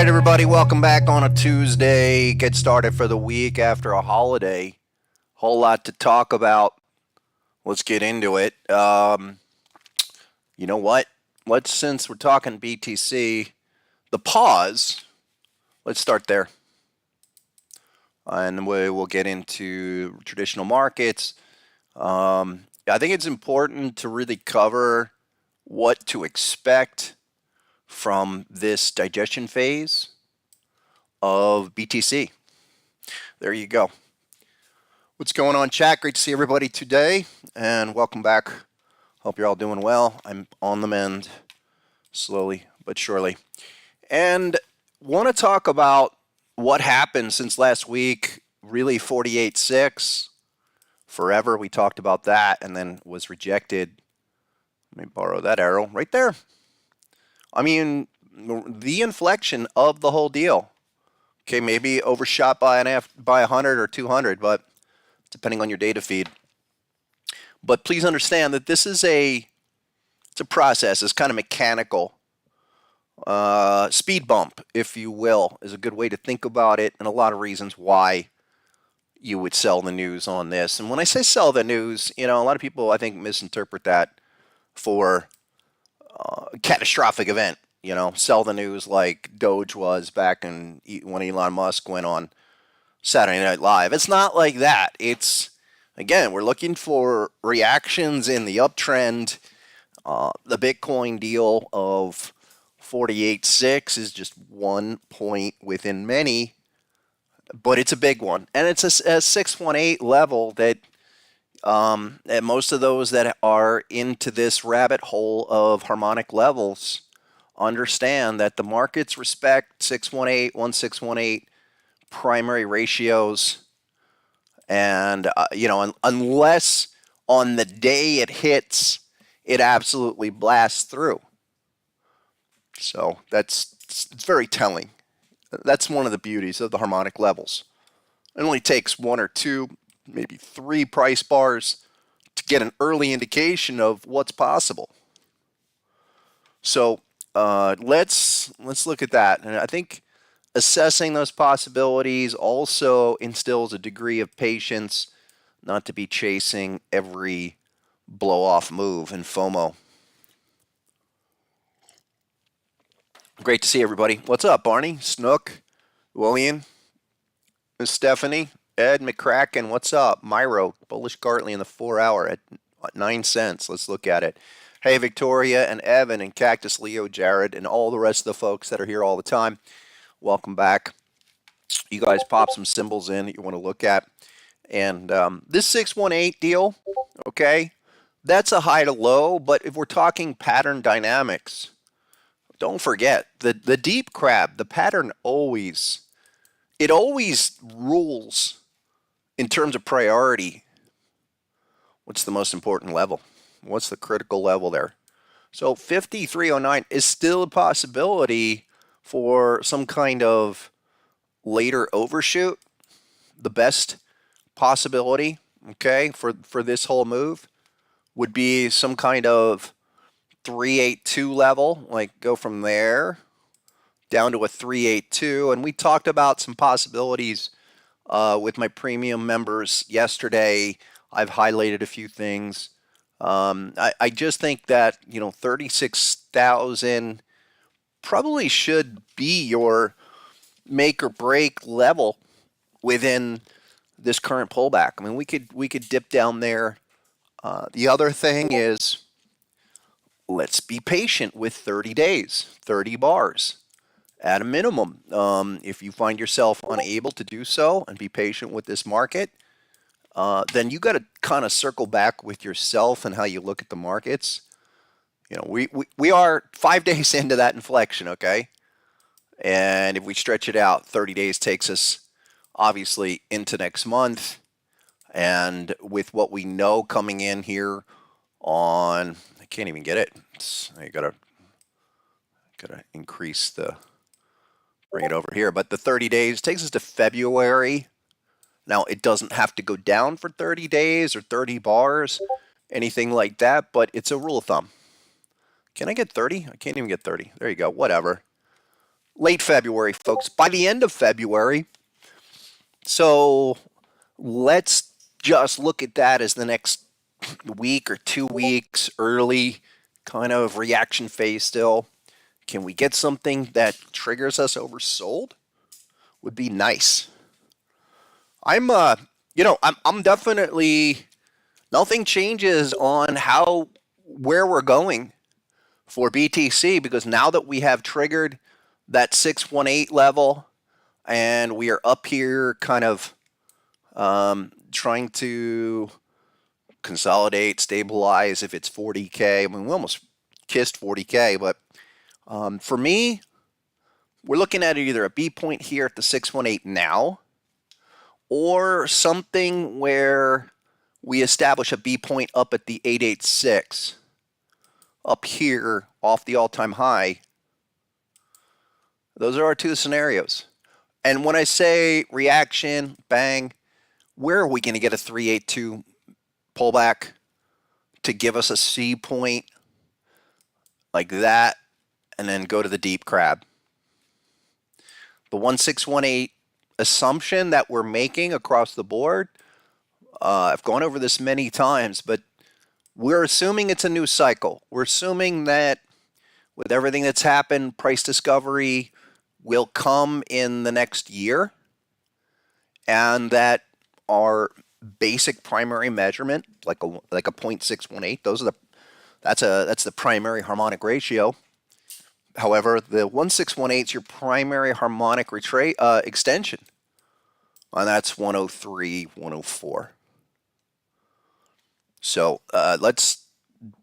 right, everybody, welcome back on a Tuesday. Get started for the week after a holiday. Whole lot to talk about. Let's get into it. You know what? Since we're talking BTC, the pause, let's start there. And we will get into traditional markets. I think it's important to really cover what to expect from this digestion phase of BTC. There you go. What's going on, chat? Great to see everybody today, and welcome back. Hope you're all doing well. I'm on the mend, slowly but surely. And want to talk about what happened since last week, really 48.6. Forever, we talked about that, and then was rejected. Let me borrow that arrow right there. I mean, the inflection of the whole deal. Okay, maybe overshot by 100 or 200, but depending on your data feed. But please understand that this is it's a process. It's kind of mechanical. Speed bump, if you will, is a good way to think about it, and a lot of reasons why you would sell the news on this. And when I say sell the news, a lot of people, I think, misinterpret that for a catastrophic event. Sell the news like Doge was back when Elon Musk went on Saturday Night Live. It's not like that. It's, again, we're looking for reactions in the uptrend. The Bitcoin deal of 48.6 is just one point within many, but it's a big one. And it's a 618 level that most of those that are into this rabbit hole of harmonic levels understand that the markets respect 618, 1618 primary ratios. And, unless on the day it hits, it absolutely blasts through. So it's very telling. That's one of the beauties of the harmonic levels. It only takes one or two, maybe three price bars to get an early indication of what's possible. So let's look at that. And I think assessing those possibilities also instills a degree of patience, not to be chasing every blow-off move and FOMO. Great to see everybody. What's up, Barney, Snook, William, Stephanie, Ed McCracken? What's up? Myro, Bullish Gartley in the 4 hour at 9 cents. Let's look at it. Hey, Victoria and Evan and Cactus Leo, Jared, and all the rest of the folks that are here all the time. Welcome back. You guys pop some symbols in that you want to look at. And this 618 deal, okay, that's a high to low. But if we're talking pattern dynamics, don't forget the deep crab, the pattern always rules in terms of priority. What's the most important level? What's the critical level there? So 5309 is still a possibility for some kind of later overshoot. The best possibility, okay, for this whole move would be some kind of 382 level, like go from there down to a 382. And we talked about some possibilities with my premium members yesterday. I've highlighted a few things. I just think that 36,000 probably should be your make or break level within this current pullback. I mean, we could dip down there. The other thing is, let's be patient with 30 days, 30 bars at a minimum. If you find yourself unable to do so and be patient with this market, then you got to kind of circle back with yourself and how you look at the markets. We are 5 days into that inflection, okay? And if we stretch it out, 30 days takes us obviously into next month. And with what we know coming in here on, I can't even get it. I gotta increase bring it over here. But the 30 days takes us to February. Now, it doesn't have to go down for 30 days or 30 bars, anything like that, but it's a rule of thumb. Can I get 30? I can't even get 30. There you go. Whatever. late February, folks. By the end of February. So let's just look at that as the next week or 2 weeks early kind of reaction phase still. Can we get something that triggers us oversold? Would be nice. I'm definitely, nothing changes on where we're going for BTC, because now that we have triggered that 618 level and we are up here kind of trying to consolidate, stabilize if it's 40K. I mean, we almost kissed 40K, but for me, we're looking at either a B point here at the 618 now, or something where we establish a B point up at the 886, up here off the all-time high. Those are our two scenarios. And when I say reaction, bang, where are we going to get a 382 pullback to give us a C point like that, and then go to the deep crab? The 1618 assumption that we're making across the board, I've gone over this many times, but we're assuming it's a new cycle. We're assuming that with everything that's happened, price discovery will come in the next year, and that our basic primary measurement, like a 0.618, that's the primary harmonic ratio. However, the 1618 is your primary harmonic extension, and that's 103, 104. So let's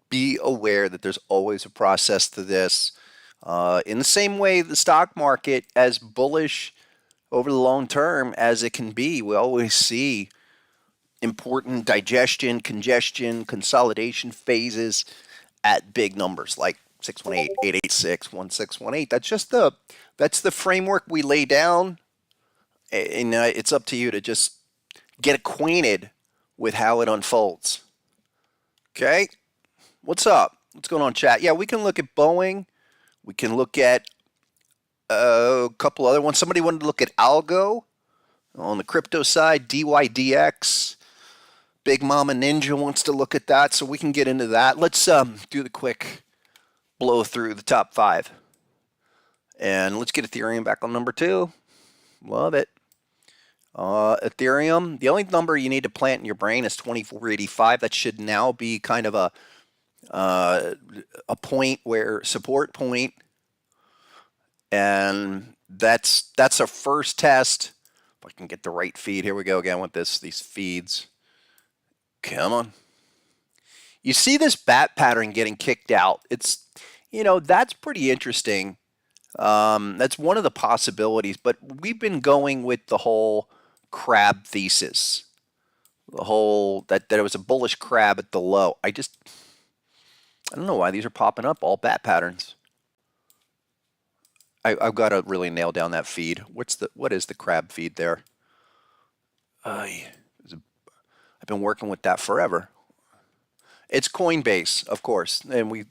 be aware that there's always a process to this. In the same way, the stock market, as bullish over the long term as it can be, we always see important digestion, congestion, consolidation phases at big numbers like 618, 886, 1618. That's the framework we lay down, and it's up to you to just get acquainted with how it unfolds. Okay, what's up? What's going on, chat? Yeah, we can look at Boeing. We can look at a couple other ones. Somebody wanted to look at Algo on the crypto side, DYDX. Big Mama Ninja wants to look at that, so we can get into that. Let's do the quick blow through the top 5. And let's get Ethereum back on number 2. Love it. Ethereum, the only number you need to plant in your brain is 2485. That should now be kind of a point where support point, and that's our first test. If I can get the right feed, here we go again with these feeds. Come on. You see this bat pattern getting kicked out. It's, that's pretty interesting. That's one of the possibilities, but we've been going with the whole crab thesis, the whole that it was a bullish crab at the low. I don't know why these are popping up, all bat patterns. I've got to really nail down that feed. What is the crab feed there? I've been working with that forever. It's Coinbase, of course, and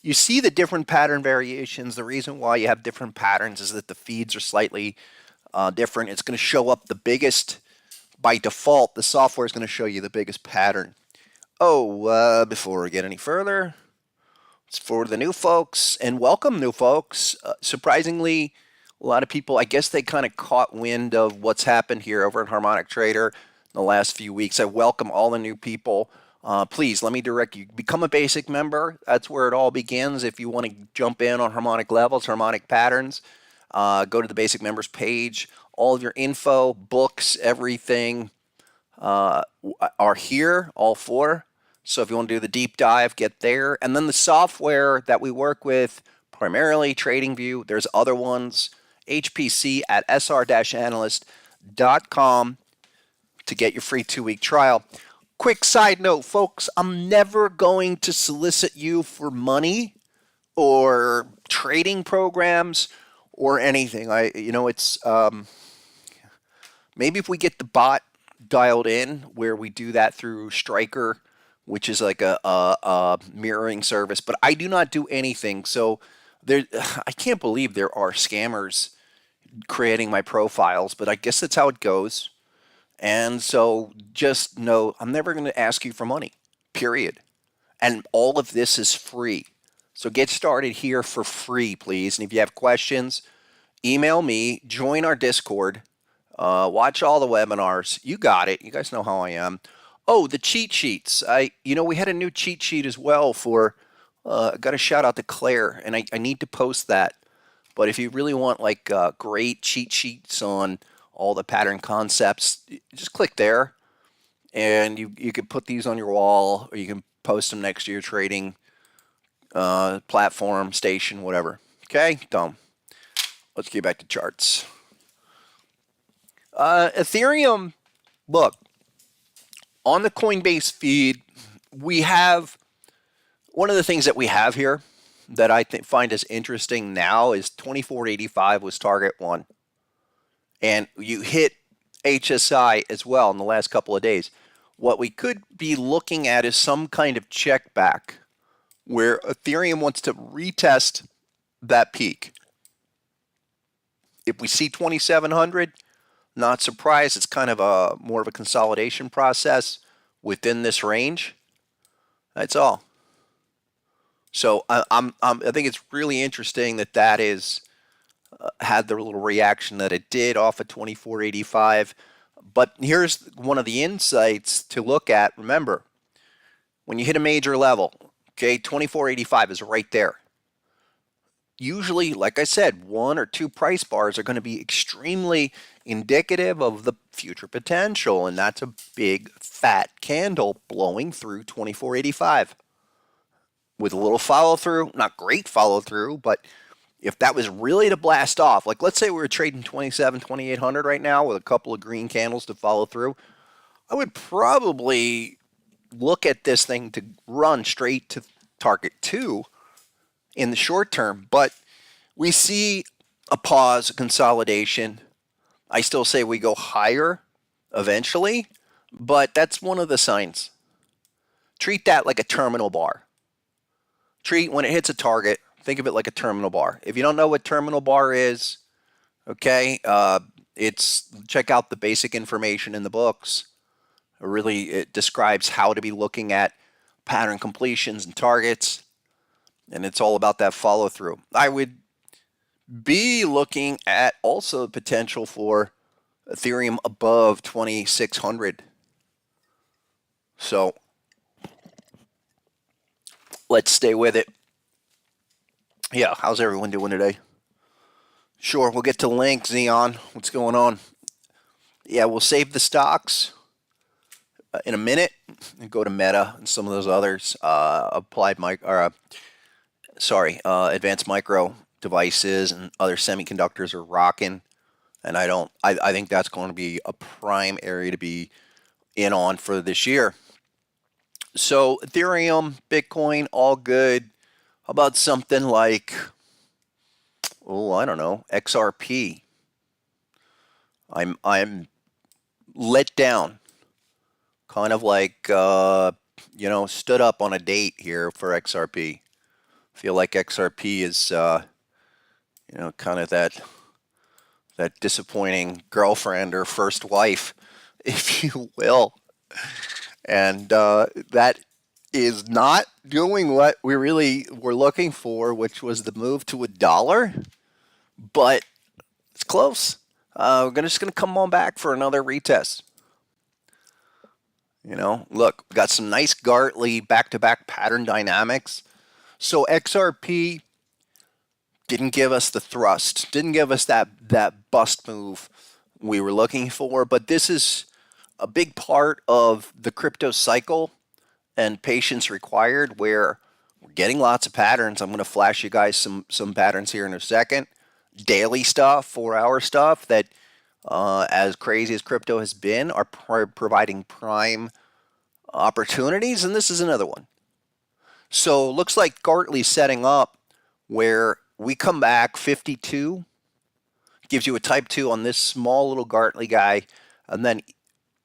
you see the different pattern variations. The reason why you have different patterns is that the feeds are slightly different. It's going to show up the biggest by default. The software is going to show you the biggest pattern. Before we get any further, it's for the new folks, and welcome new folks. Surprisingly, a lot of people, I guess they kind of caught wind of what's happened here over at Harmonic Trader in the last few weeks. I welcome all the new people. Please, let me direct you. Become a basic member. That's where it all begins. If you want to jump in on harmonic levels, harmonic patterns, go to the basic members page. All of your info, books, everything are here, all 4. So if you want to do the deep dive, get there. And then the software that we work with, primarily TradingView. There's other ones, HPC at sr-analyst.com to get your free 2-week trial. Quick side note, folks, I'm never going to solicit you for money or trading programs or anything. It's maybe if we get the bot dialed in where we do that through Striker, which is like a mirroring service, but I do not do anything. So there, I can't believe there are scammers creating my profiles, but I guess that's how it goes. And so just know I'm never going to ask you for money, period. And all of this is free. So get started here for free, please. And if you have questions, email me, join our Discord, watch all the webinars. You got it. You guys know how I am. Oh, the cheat sheets. We had a new cheat sheet as well for, got a shout out to Claire, and I need to post that. But if you really want like great cheat sheets on all the pattern concepts, just click there, and you can put these on your wall, or you can post them next to your trading platform, station, whatever. Okay, done. Let's get back to charts. Ethereum, look, on the Coinbase feed, we have one of the things that we have here that I find is interesting now is 2485 was target one. And you hit HSI as well in the last couple of days. What we could be looking at is some kind of check back where Ethereum wants to retest that peak. If we see 2700, not surprised. It's kind of a more of a consolidation process within this range. That's all. So I think it's really interesting that is had the little reaction that it did off of 2485. But here's one of the insights to look at. Remember, when you hit a major level, okay, 2485 is right there. Usually, like I said, one or two price bars are going to be extremely indicative of the future potential, and that's a big fat candle blowing through 2485 with a little follow through. Not great follow through, but if that was really to blast off, like let's say we were trading 2800 right now with a couple of green candles to follow through, I would probably look at this thing to run straight to target 2 in the short term. But we see a pause, a consolidation. I still say we go higher eventually, but that's one of the signs. Treat that like a terminal bar. Treat when it hits a target, think of it like a terminal bar. If you don't know what terminal bar is, okay, check out the basic information in the books. It describes how to be looking at pattern completions and targets, and it's all about that follow through. I would be looking at also the potential for Ethereum above 2600. So let's stay with it. Yeah, how's everyone doing today? Sure, we'll get to Link, Xeon. What's going on? Yeah, we'll save the stocks in a minute and go to Meta and some of those others. Advanced micro devices and other semiconductors are rocking, and I think that's going to be a prime area to be in on for this year. So Ethereum, Bitcoin, all good. How about something like, I don't know, XRP? I'm let down, kind of like stood up on a date here for XRP. Feel like XRP is kind of that disappointing girlfriend or first wife, if you will, and that is not doing what we really were looking for, which was the move to $1, but it's close. We're just going to come on back for another retest. Look, we got some nice Gartley back-to-back pattern dynamics. So XRP didn't give us the thrust, didn't give us that bust move we were looking for, but this is a big part of the crypto cycle and patience required, where we're getting lots of patterns. I'm going to flash you guys some patterns here in a second. Daily stuff, 4-hour stuff that, as crazy as crypto has been, are providing prime opportunities, and this is another one. So looks like Gartley's setting up where we come back 52, gives you a type 2 on this small little Gartley guy, and then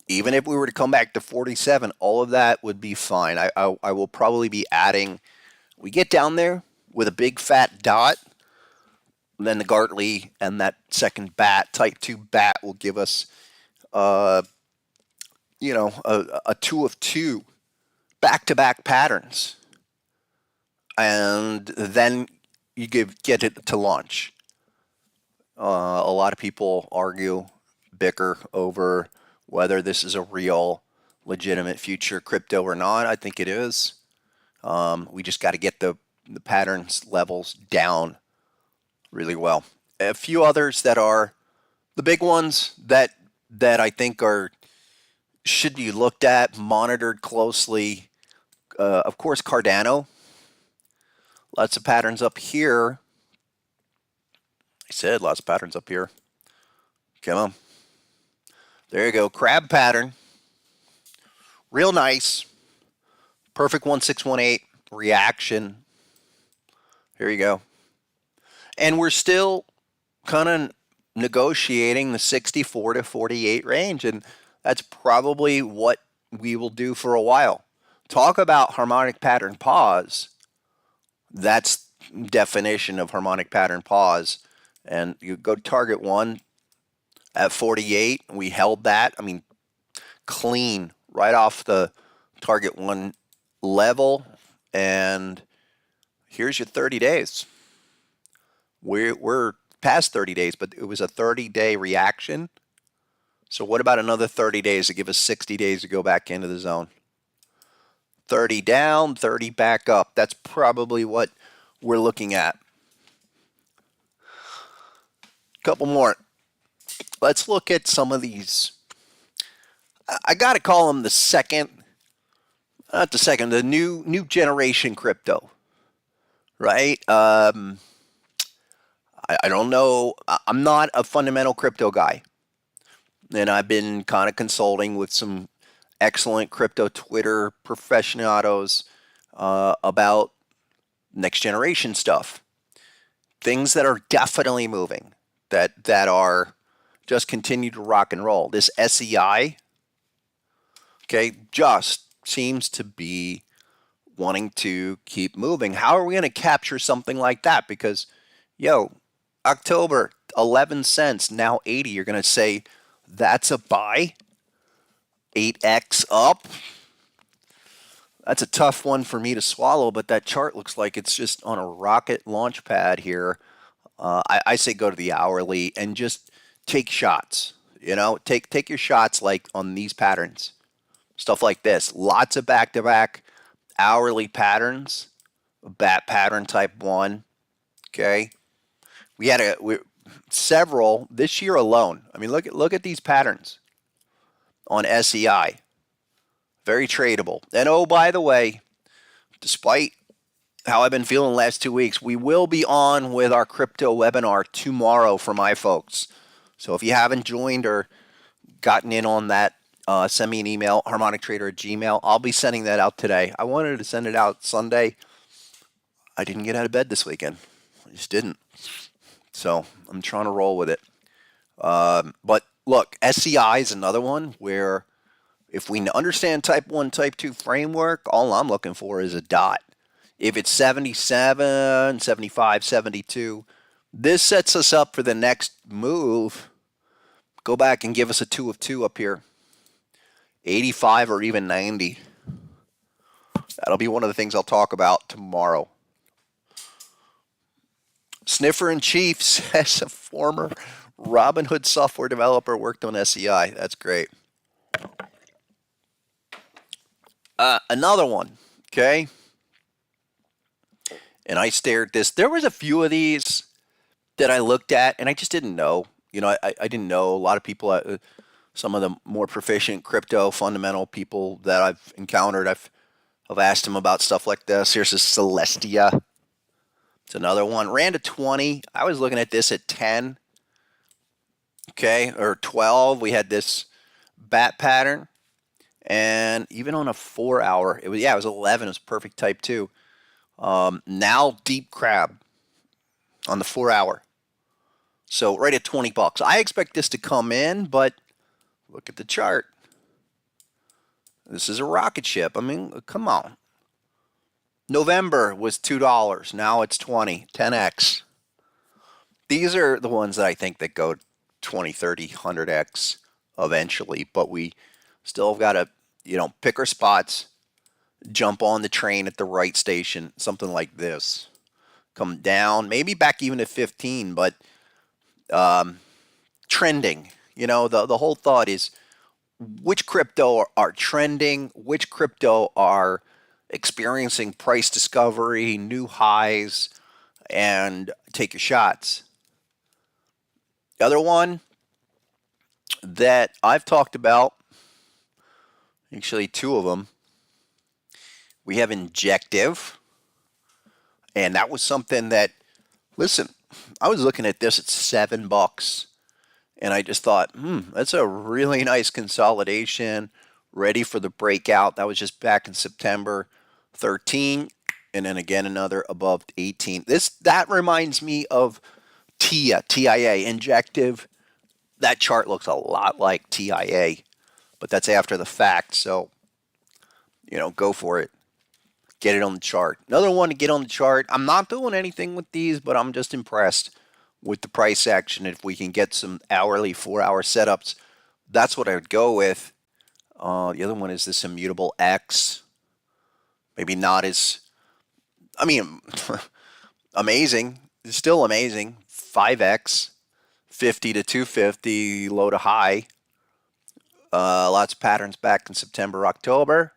even if we were to come back to 47, all of that would be fine. I will probably be adding, we get down there with a big fat dot, then the Gartley and that second bat, type 2 bat, will give us, a 2 of 2 back-to-back patterns. And then you get it to launch. A lot of people bicker over whether this is a real, legitimate future crypto or not. I think it is. We just got to get the patterns levels down really well. A few others that are the big ones that I think should be looked at, monitored closely. Of course, Cardano. Lots of patterns up here. I said lots of patterns up here. Come on. There you go. Crab pattern. Real nice. Perfect 1618 reaction. Here you go. And we're still kind of negotiating the 64 to 48 range. And that's probably what we will do for a while. Talk about harmonic pattern pause. That's definition of harmonic pattern pause. And you go to target 1 at 48. We held that. I mean, clean right off the target 1 level. And here's your 30 days. We're past 30 days, but it was a 30-day reaction. So what about another 30 days to give us 60 days to go back into the zone? 30 down, 30 back up. That's probably what we're looking at. Couple more. Let's look at some of these. I got to call them the new generation crypto, right? I don't know. I'm not a fundamental crypto guy. And I've been kind of consulting with some excellent crypto Twitter professionados about next generation stuff. Things that are definitely moving, that are just continue to rock and roll. This SEI, okay, just seems to be wanting to keep moving. How are we going to capture something like that? Because, October, 11 cents, now 80. You're going to say that's a buy? 8x up? That's a tough one for me to swallow, but that chart looks like it's just on a rocket launch pad here. I say go to the hourly and just take shots. Take your shots like on these patterns. Stuff like this. Lots of back-to-back hourly patterns. Bat pattern type 1. Okay. We had several this year alone. I mean, look at these patterns on SEI. Very tradable. And oh, by the way, despite how I've been feeling the last 2 weeks, we will be on with our crypto webinar tomorrow for my folks. So if you haven't joined or gotten in on that, send me an email, harmonictrader@gmail. I'll be sending that out today. I wanted to send it out Sunday. I didn't get out of bed this weekend. I just didn't. So I'm trying to roll with it. But look, SEI is another one where if we understand type 1, type 2 framework, all I'm looking for is a dot. If it's 77, 75, 72, this sets us up for the next move. Go back and give us a 2 of 2 up here. 85 or even 90. That'll be one of the things I'll talk about tomorrow. Sniffer in Chief says a former Robinhood software developer worked on SEI. That's great. Another one, okay? And I stared at this. There was a few of these that I looked at, and I just didn't know. I didn't know. A lot of people, some of the more proficient crypto fundamental people that I've encountered, I've asked them about stuff like this. Here's a Celestia. It's another one. Ran to 20. I was looking at this at 10. Okay, or 12. We had this bat pattern. And even on a 4-hour, it was 11. It was perfect type 2. Now deep crab on the 4-hour. So right at $20. I expect this to come in, but look at the chart. This is a rocket ship. I mean, come on. November was $2. Now it's 20. 10x. These are the ones that I think that go 20, 30, 100x eventually, but we still have got to, pick our spots, jump on the train at the right station, something like this. Come down, maybe back even to 15, but trending. The whole thought is which crypto are trending, which crypto are experiencing price discovery, new highs, and take your shots. The other one that I've talked about, actually two of them, we have Injective, and that was something that, listen, I was looking at this at $7, and I just thought, that's a really nice consolidation, ready for the breakout. That was just back in September 13, and then again another above 18. That reminds me of TIA, Injective. That chart looks a lot like TIA, but that's after the fact. So, go for it. Get it on the chart. Another one to get on the chart. I'm not doing anything with these, but I'm just impressed with the price action. If we can get some hourly 4-hour setups, that's what I would go with. The other one is this Immutable X. Maybe not as, amazing. It's still amazing. 5x, 50 to 250, low to high. Lots of patterns back in September, October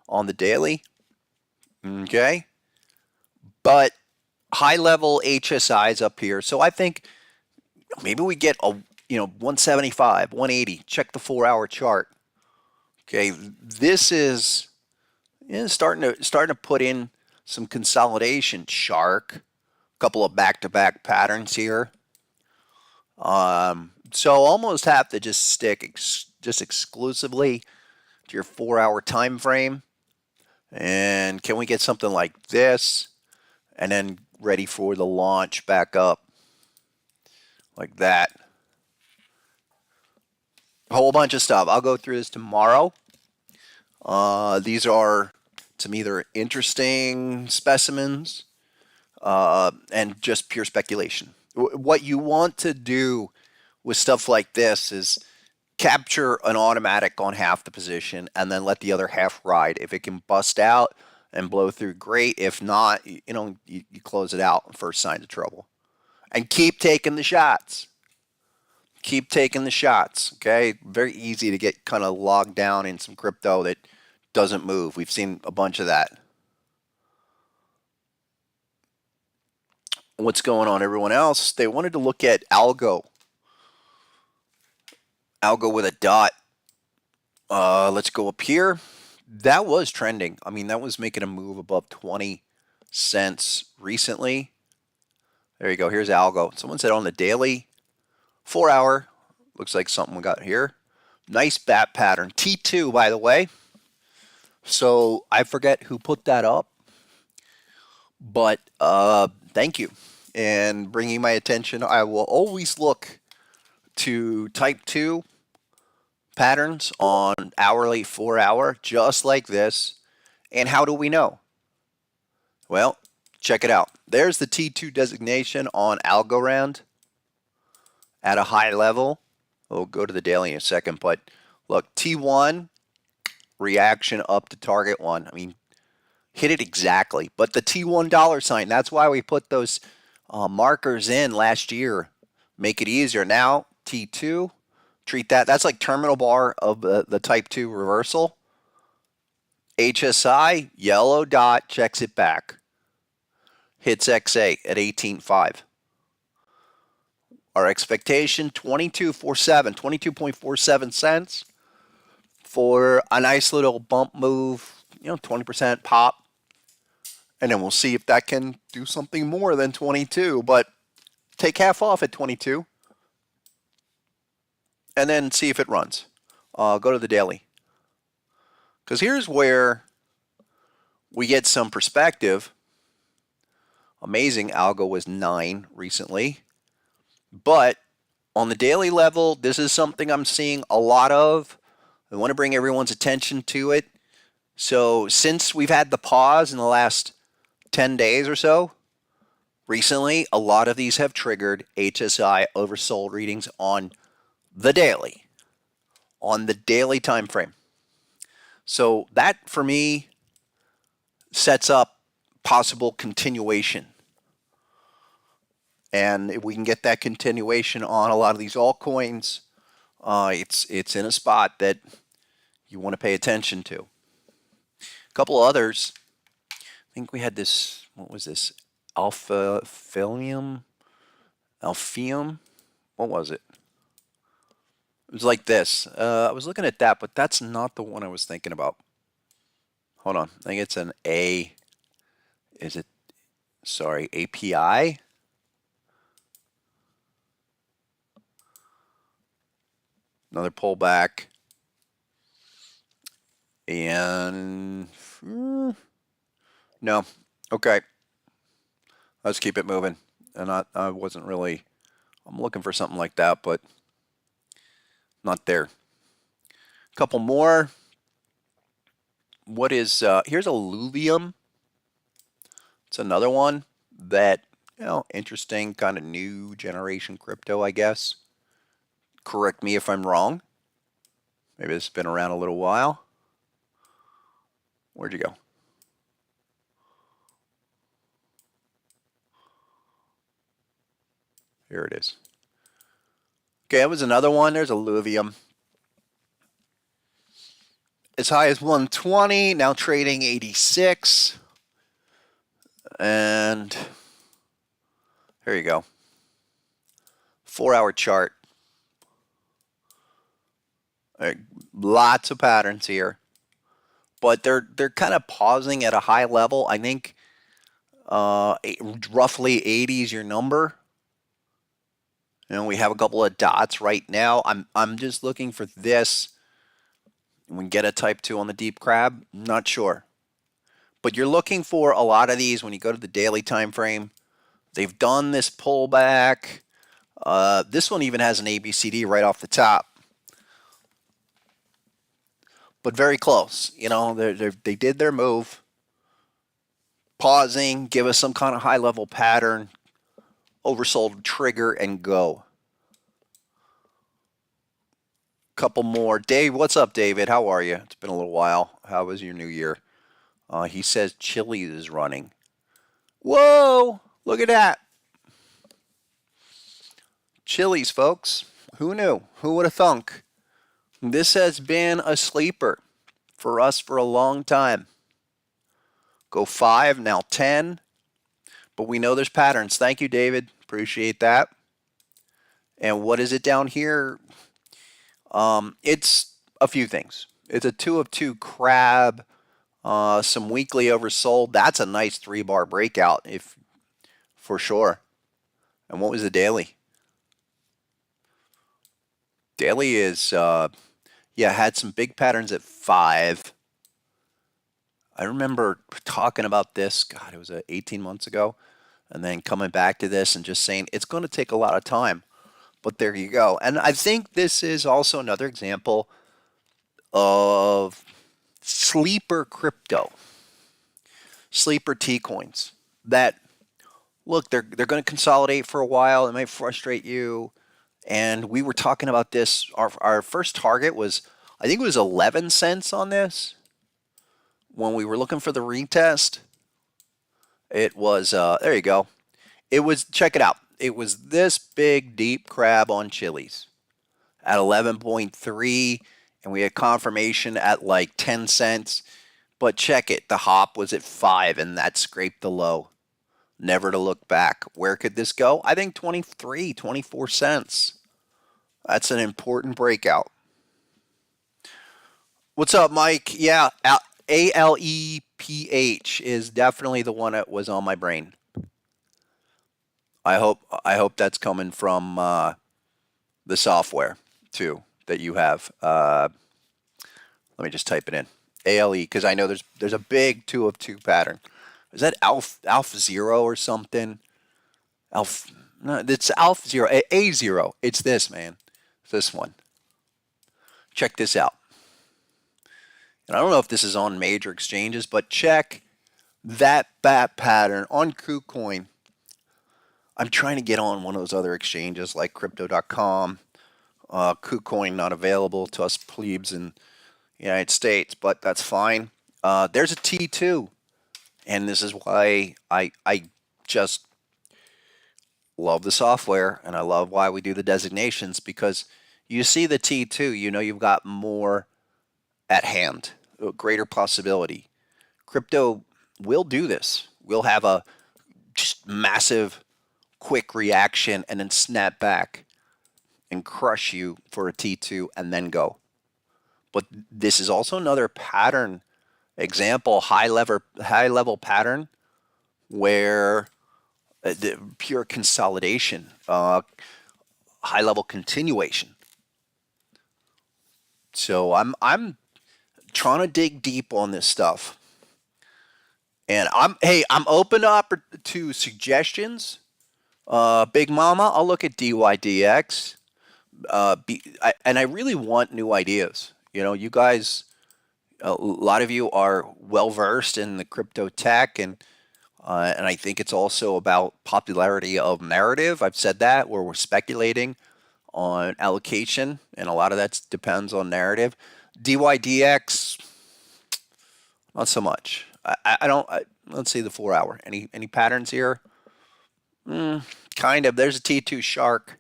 on the daily. Okay. But high level HSIs up here. So I think maybe we get a 175, 180. Check the 4-hour chart. Okay, this is starting to put in some consolidation. Shark, a couple of back-to-back patterns here. So almost have to just stick just exclusively to your 4-hour time frame. And can we get something like this, and then ready for the launch back up like that? A whole bunch of stuff. I'll go through this tomorrow. These are, to me, they're interesting specimens and just pure speculation. What you want to do with stuff like this is capture an automatic on half the position and then let the other half ride. If it can bust out and blow through, great. If not, you close it out. First sign of trouble. And keep taking the shots. Keep taking the shots, okay? Very easy to get kind of logged down in some crypto that doesn't move. We've seen a bunch of that. What's going on, everyone else? They wanted to look at Algo. Algo with a dot. Let's go up here. That was trending. That was making a move above 20 cents recently. There you go. Here's Algo. Someone said on the daily, 4-hour. Looks like something we got here. Nice bat pattern. T2, by the way. So I forget who put that up, but thank you. And bringing my attention, I will always look to type 2 patterns on hourly 4-hour, just like this. And how do we know? Well, check it out. There's the T2 designation on Algorand at a high level. We'll go to the daily in a second, but look, T1 reaction up to target 1. Hit it exactly. But the T1 dollar sign, that's why we put those markers in last year. Make it easier. Now, T2, treat that. That's like terminal bar of the type 2 reversal. HSI, yellow dot, checks it back. Hits XA at 18.5. Our expectation, 22.47 cents for a nice little bump move, 20% pop. And then we'll see if that can do something more than 22, but take half off at 22 and then see if it runs. Go to the daily. Because here's where we get some perspective. Amazing, Algo was 9 recently. But on the daily level, this is something I'm seeing a lot of. I want to bring everyone's attention to it. So since we've had the pause in the last 10 days or so, Recently, a lot of these have triggered HSI oversold readings on the daily time frame. So that, for me, sets up possible continuation. And if we can get that continuation on a lot of these altcoins, it's in a spot that you want to pay attention to. A couple of others. I think we had this, what was this? Alphium? What was it? It was like this. I was looking at that, but that's not the one I was thinking about. Hold on. I think it's an A. Is it? Sorry, API? Another pullback. And no. Okay. Let's keep it moving. And I wasn't really, I'm looking for something like that, but not there. A couple more. What is, here's Alluvium. It's another one that, interesting kind of new generation crypto, I guess. Correct me if I'm wrong. Maybe it's been around a little while. Where'd you go? Here it is. Okay, that was another one. There's Alluvium. As high as 120, now trading 86. And here you go. 4-hour chart. Lots of patterns here. But they're kind of pausing at a high level. I think roughly 80 is your number. We have a couple of dots right now. I'm just looking for this. We can get a type 2 on the deep crab. Not sure. But you're looking for a lot of these when you go to the daily time frame. They've done this pullback. This one even has an ABCD right off the top. But very close. They did their move. Pausing, give us some kind of high-level pattern. Oversold trigger and go. Couple more. Dave, what's up, David? How are you? It's been a little while. How was your new year? He says Chili's is running. Whoa! Look at that. Chili's, folks. Who knew? Who would have thunk? This has been a sleeper for us for a long time. Go 5, now 10. But we know there's patterns. Thank you, David. Appreciate that. And what is it down here? It's a few things. It's a 2 of 2 crab. Some weekly oversold. That's a nice 3-bar breakout, for sure. And what was the daily? Daily is, had some big patterns at 5. I remember talking about this, God, it was 18 months ago, and then coming back to this and just saying it's going to take a lot of time. But there you go. And I think this is also another example of sleeper crypto, sleeper T coins that, look, they're going to consolidate for a while. It might frustrate you. And we were talking about this. Our first target was, I think it was 11 cents on this. When we were looking for the retest, it was, there you go. It was, check it out. It was this big, deep crab on Chili's at 11.3, and we had confirmation at like 10 cents. But check it, the hop was at 5, and that scraped the low. Never to look back. Where could this go? I think 23, 24 cents. That's an important breakout. What's up, Mike? Yeah, ALEPH is definitely the one that was on my brain. I hope that's coming from the software too that you have. Let me just type it in. ALE, because I know there's a big 2 of 2 pattern. Is that Alpha 0 or something? No, it's Alpha 0, A0. It's this, man. It's this one. Check this out. And I don't know if this is on major exchanges, but check that bat pattern on KuCoin. I'm trying to get on one of those other exchanges like crypto.com. KuCoin not available to us plebes in the United States, but that's fine. There's a T2, and this is why I just love the software, and I love why we do the designations, because you see the T2, you know you've got more at hand, a greater possibility. Crypto will do this. We'll have a just massive, quick reaction and then snap back and crush you for a T2 and then go. But this is also another pattern example, high level pattern where the pure consolidation, high level continuation. So I'm trying to dig deep on this stuff, and I'm open up to suggestions. Big Mama, I'll look at DYDX. And I really want new ideas. You know, you guys, a lot of you are well versed in the crypto tech, and I think it's also about popularity of narrative. I've said that where we're speculating on allocation, and a lot of that depends on narrative. DYDX, not so much. I don't. Let's see the 4 hour. Any patterns here? Kind of. There's a T2 shark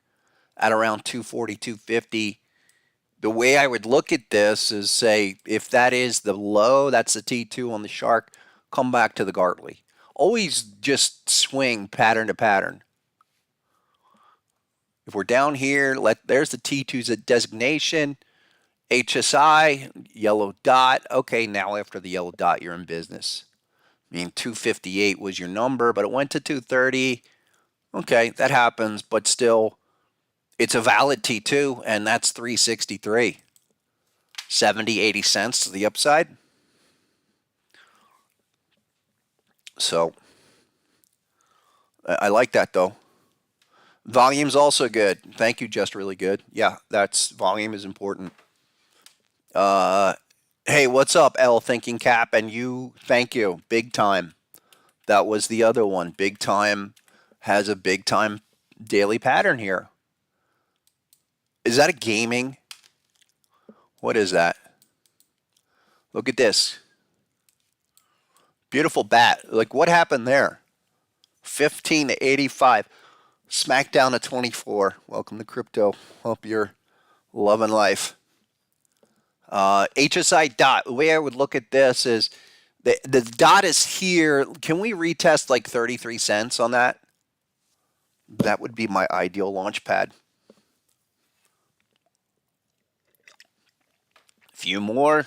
at around 240, 250. The way I would look at this is say, if that is the low, that's the T2 on the shark, come back to the Gartley. Always just swing pattern to pattern. If we're down here, there's the T2's designation. HSI, yellow dot. Okay, now after the yellow dot, you're in business. I mean, 258 was your number, but it went to 230. Okay, that happens, but still, it's a valid T2, and that's 363. 70, 80 cents to the upside. So, I like that, though. Volume's also good. Thank you, just really good. Yeah, volume is important. Hey, what's up, L Thinking Cap? And you, thank you. Big time. That was the other one. Big time has a big time daily pattern here. Is that a gaming? What is that? Look at this. Beautiful bat. Like, what happened there? 15 to 85. Smackdown to 24. Welcome to crypto. Hope you're loving life. HSI dot. The way I would look at this is the dot is here. Can we retest like 33 cents on that? That would be my ideal launch pad. Few more.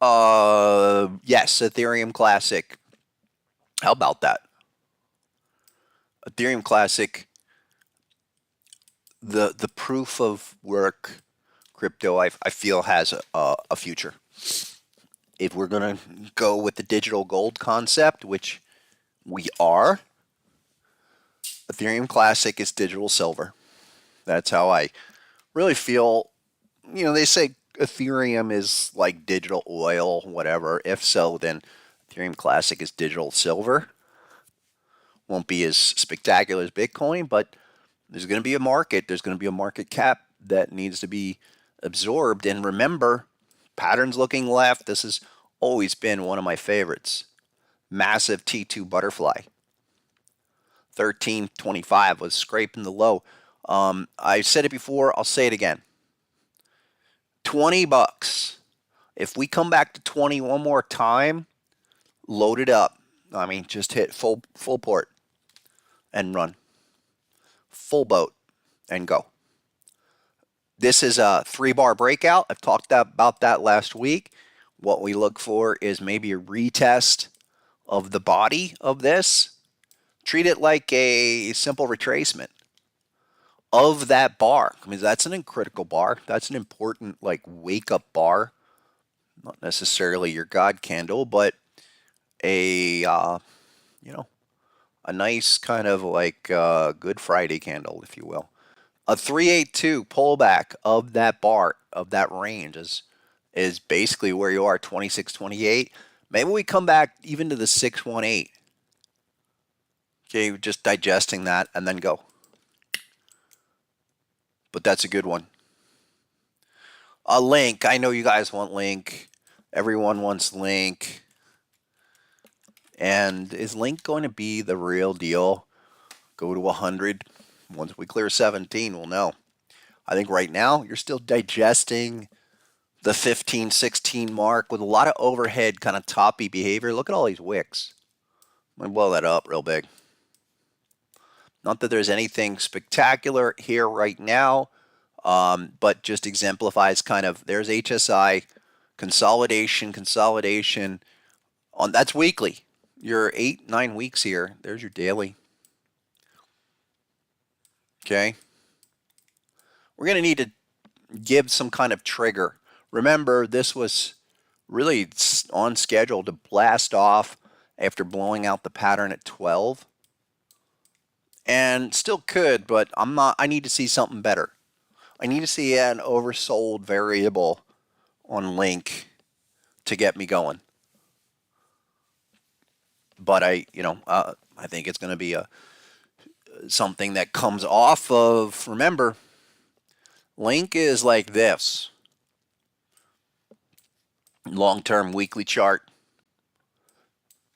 Yes, Ethereum Classic. How about that? Ethereum Classic. The proof of work crypto I feel has a future. If we're gonna go with the digital gold concept, which we are, Ethereum Classic is digital silver. That's how I really feel. You know, they say Ethereum is like digital oil, whatever. If so, then Ethereum Classic is digital silver. Won't be as spectacular as Bitcoin, but there's going to be a market. There's going to be a market cap that needs to be absorbed. And remember, patterns looking left. This has always been one of my favorites. Massive T2 butterfly. 13.25 was scraping the low. I said it before. I'll say it again. 20 bucks. If we come back to 20 one more time, load it up. I mean, just hit full port and run. Full boat and go. This is a 3-bar breakout. I've talked about that last week. What we look for is maybe a retest of the body of this. Treat it like a simple retracement of that bar. I mean, that's an critical bar. That's an important like wake up bar. Not necessarily your God candle, but a a nice kind of like Good Friday candle, if you will. A 382 pullback of that bar, of that range is basically where you are, 26, 28. Maybe we come back even to the 618. Okay, just digesting that and then go. But that's a good one. Link. I know you guys want Link. Everyone wants Link. And is Link going to be the real deal? Go to 100. Once we clear 17, we'll know. I think right now you're still digesting the 15, 16 mark with a lot of overhead kind of toppy behavior. Look at all these wicks. I'm going to blow that up real big. Not that there's anything spectacular here right now, but just exemplifies kind of, there's HSI, consolidation. That's weekly. You're 8-9 weeks here. There's your daily. Okay. We're going to need to give some kind of trigger. Remember, this was really on schedule to blast off after blowing out the pattern at 12. And still could, but I need to see something better. I need to see an oversold variable on Link to get me going. But I think it's going to be something that comes off of, remember, Link is like this. Long-term weekly chart.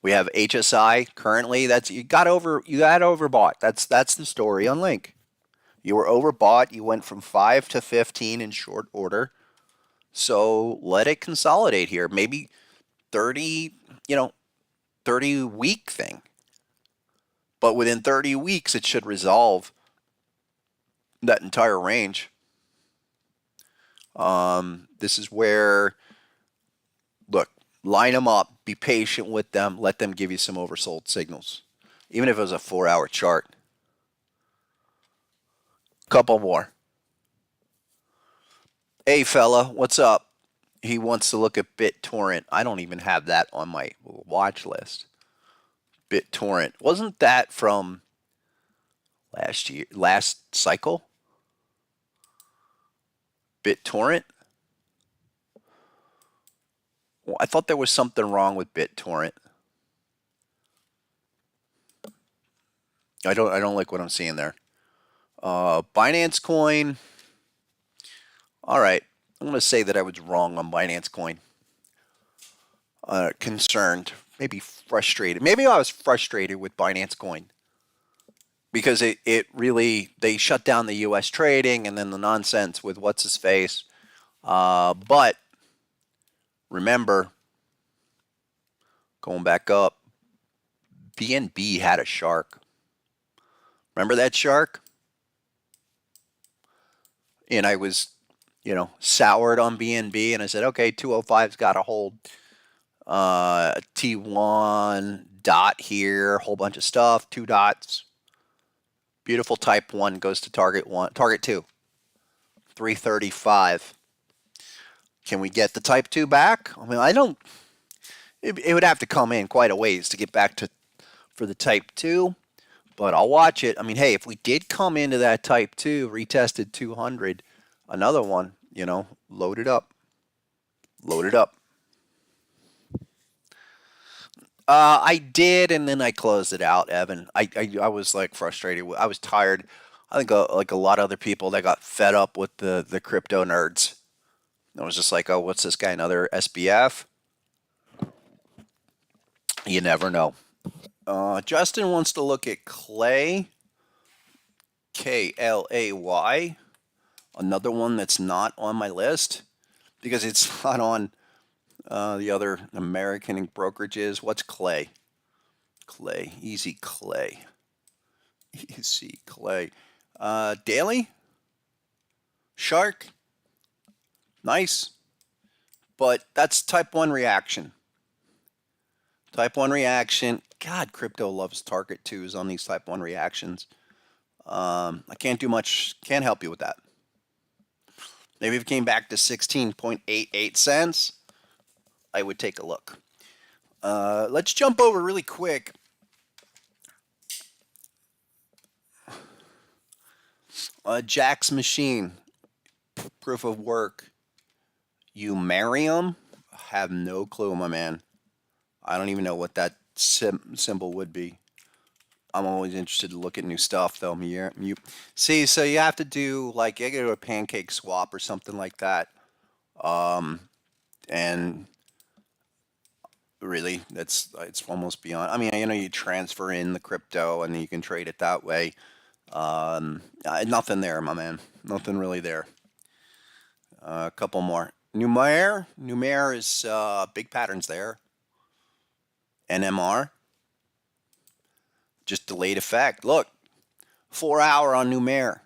We have HSI currently. That's you got overbought. That's the story on Link. You were overbought. You went from 5 to 15 in short order. So let it consolidate here. Maybe 30 week thing. But within 30 weeks, it should resolve that entire range. This is where, look, line them up, be patient with them, let them give you some oversold signals. Even if it was a 4-hour chart. Couple more. Hey fella, what's up? He wants to look at BitTorrent. I don't even have that on my watch list. BitTorrent. Wasn't that from last cycle? BitTorrent? Well, I thought there was something wrong with BitTorrent. I don't like what I'm seeing there. Binance Coin. All right. I'm going to say that I was wrong on Binance Coin. Concerned, maybe frustrated. Maybe I was frustrated with Binance Coin because it really, they shut down the U.S. trading and then the nonsense with what's his face. But remember, going back up, BNB had a shark. Remember that shark? And I was, soured on BNB, and I said, okay, 205's got to hold. T1 dot here, whole bunch of stuff, 2 dots. Beautiful type 1 goes to target 2. 335. Can we get the type 2 back? I mean, it would have to come in quite a ways to get back for the type 2, but I'll watch it. I mean, hey, if we did come into that type 2, retested 200, another one, load it up. Load it up. I did, and then I closed it out, Evan. I was like frustrated. I was tired. I think like a lot of other people that got fed up with the crypto nerds. I was just like, oh, what's this guy? Another SBF? You never know. Justin wants to look at Clay. Klay. Another one that's not on my list because it's not on the other American brokerages. What's Clay? Clay. Easy Clay. Easy Clay. Daily? Shark? Nice. But that's type 1 reaction. Type 1 reaction. God, crypto loves target 2s on these type 1 reactions. I can't do much. Can't help you with that. Maybe if it came back to 16.88 cents, I would take a look. Let's jump over really quick. Jack's machine. Proof of work. Eumarium? Have no clue, my man. I don't even know what that symbol would be. I'm always interested to look at new stuff, though. See, so you have to do like you go to a pancake swap or something like that, and really, it's almost beyond. I mean, you transfer in the crypto and you can trade it that way. Nothing there, my man. Nothing really there. A couple more. Numair is big patterns there. NMR, just delayed effect. Look, 4 hour on Numair.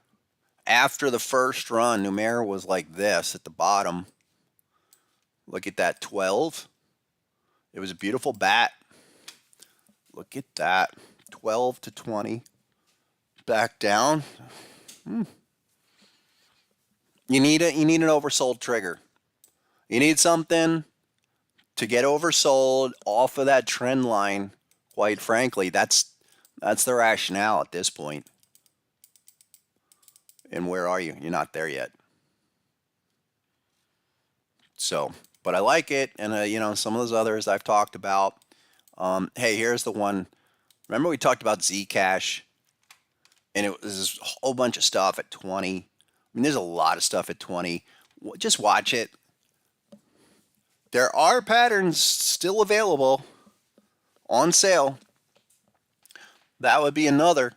After the first run, Numair was like this at the bottom. Look at that 12. It was a beautiful bat. Look at that. 12 to 20. Back down. You need an oversold trigger. You need something to get oversold off of that trend line. Quite frankly, that's the rationale at this point. And where are you? You're not there yet. So, but I like it, and some of those others I've talked about. Hey, here's the one. Remember we talked about Zcash, and it was a whole bunch of stuff at 20. I mean, there's a lot of stuff at 20. Just watch it. There are patterns still available on sale. That would be another.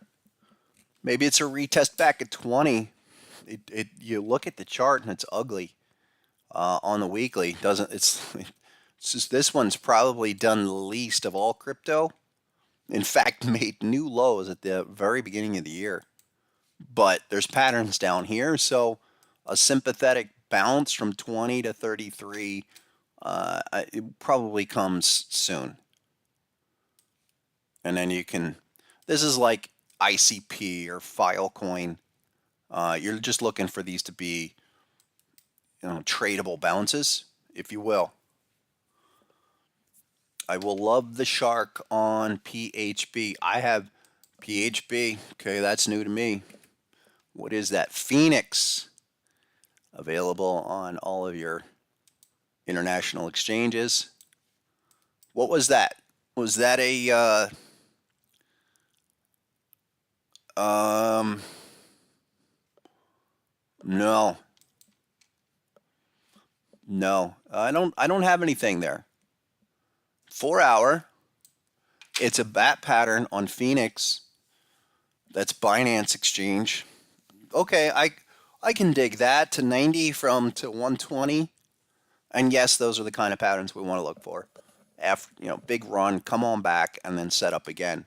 Maybe it's a retest back at 20. You look at the chart and it's ugly. On the weekly, it's just this one's probably done the least of all crypto. In fact, made new lows at the very beginning of the year. But there's patterns down here, so a sympathetic bounce from 20 to 33 it probably comes soon. And then this is like ICP or Filecoin. You're just looking for these to be tradable bounces, if you will. I will love the shark on PHB. I have PHB. Okay, that's new to me. What is that? Phoenix. Available on all of your international exchanges. What was that? Was that a no. No, I don't have anything there. 4 hour. It's a bat pattern on Phoenix. That's Binance Exchange. Okay, I can dig that to 90 to 120. And yes, those are the kind of patterns we want to look for. After big run, come on back, and then set up again.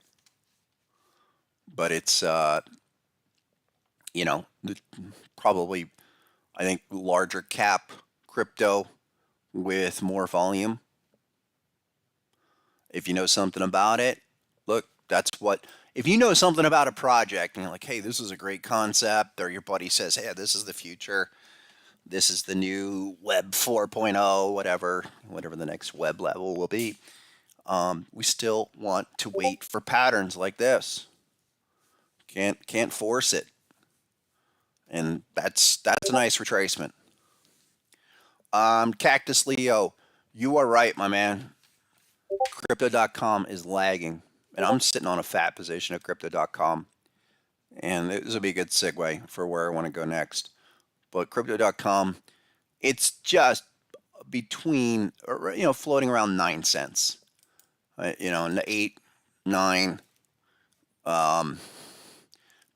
But it's probably I think larger cap crypto with more volume. If you know something about it, look, if you know something about a project and you're like, hey, this is a great concept, or your buddy says, hey, this is the future, this is the new Web 4.0, whatever the next web level will be, we still want to wait for patterns like this. Can't force it. And that's a nice retracement. Cactus Leo, you are right, my man. Crypto.com is lagging, and I'm sitting on a fat position at Crypto.com, and this will be a good segue for where I want to go next. But Crypto.com, it's just between, floating around 9 cents, in the 8, 9,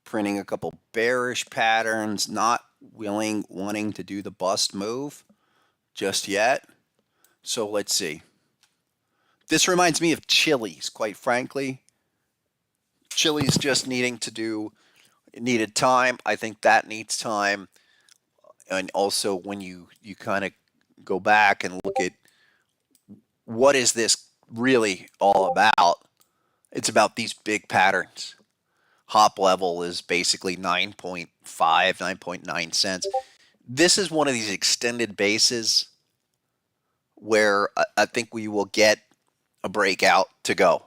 printing a couple bearish patterns, not wanting to do the bust move just yet. So let's see. This reminds me of Chili's, quite frankly. Chili's just needed time. I think that needs time. And also when you kind of go back and look at what is this really all about, it's about these big patterns. Hop level is basically 9.5, 9.9 cents. This is one of these extended bases where I think we will get a breakout to go,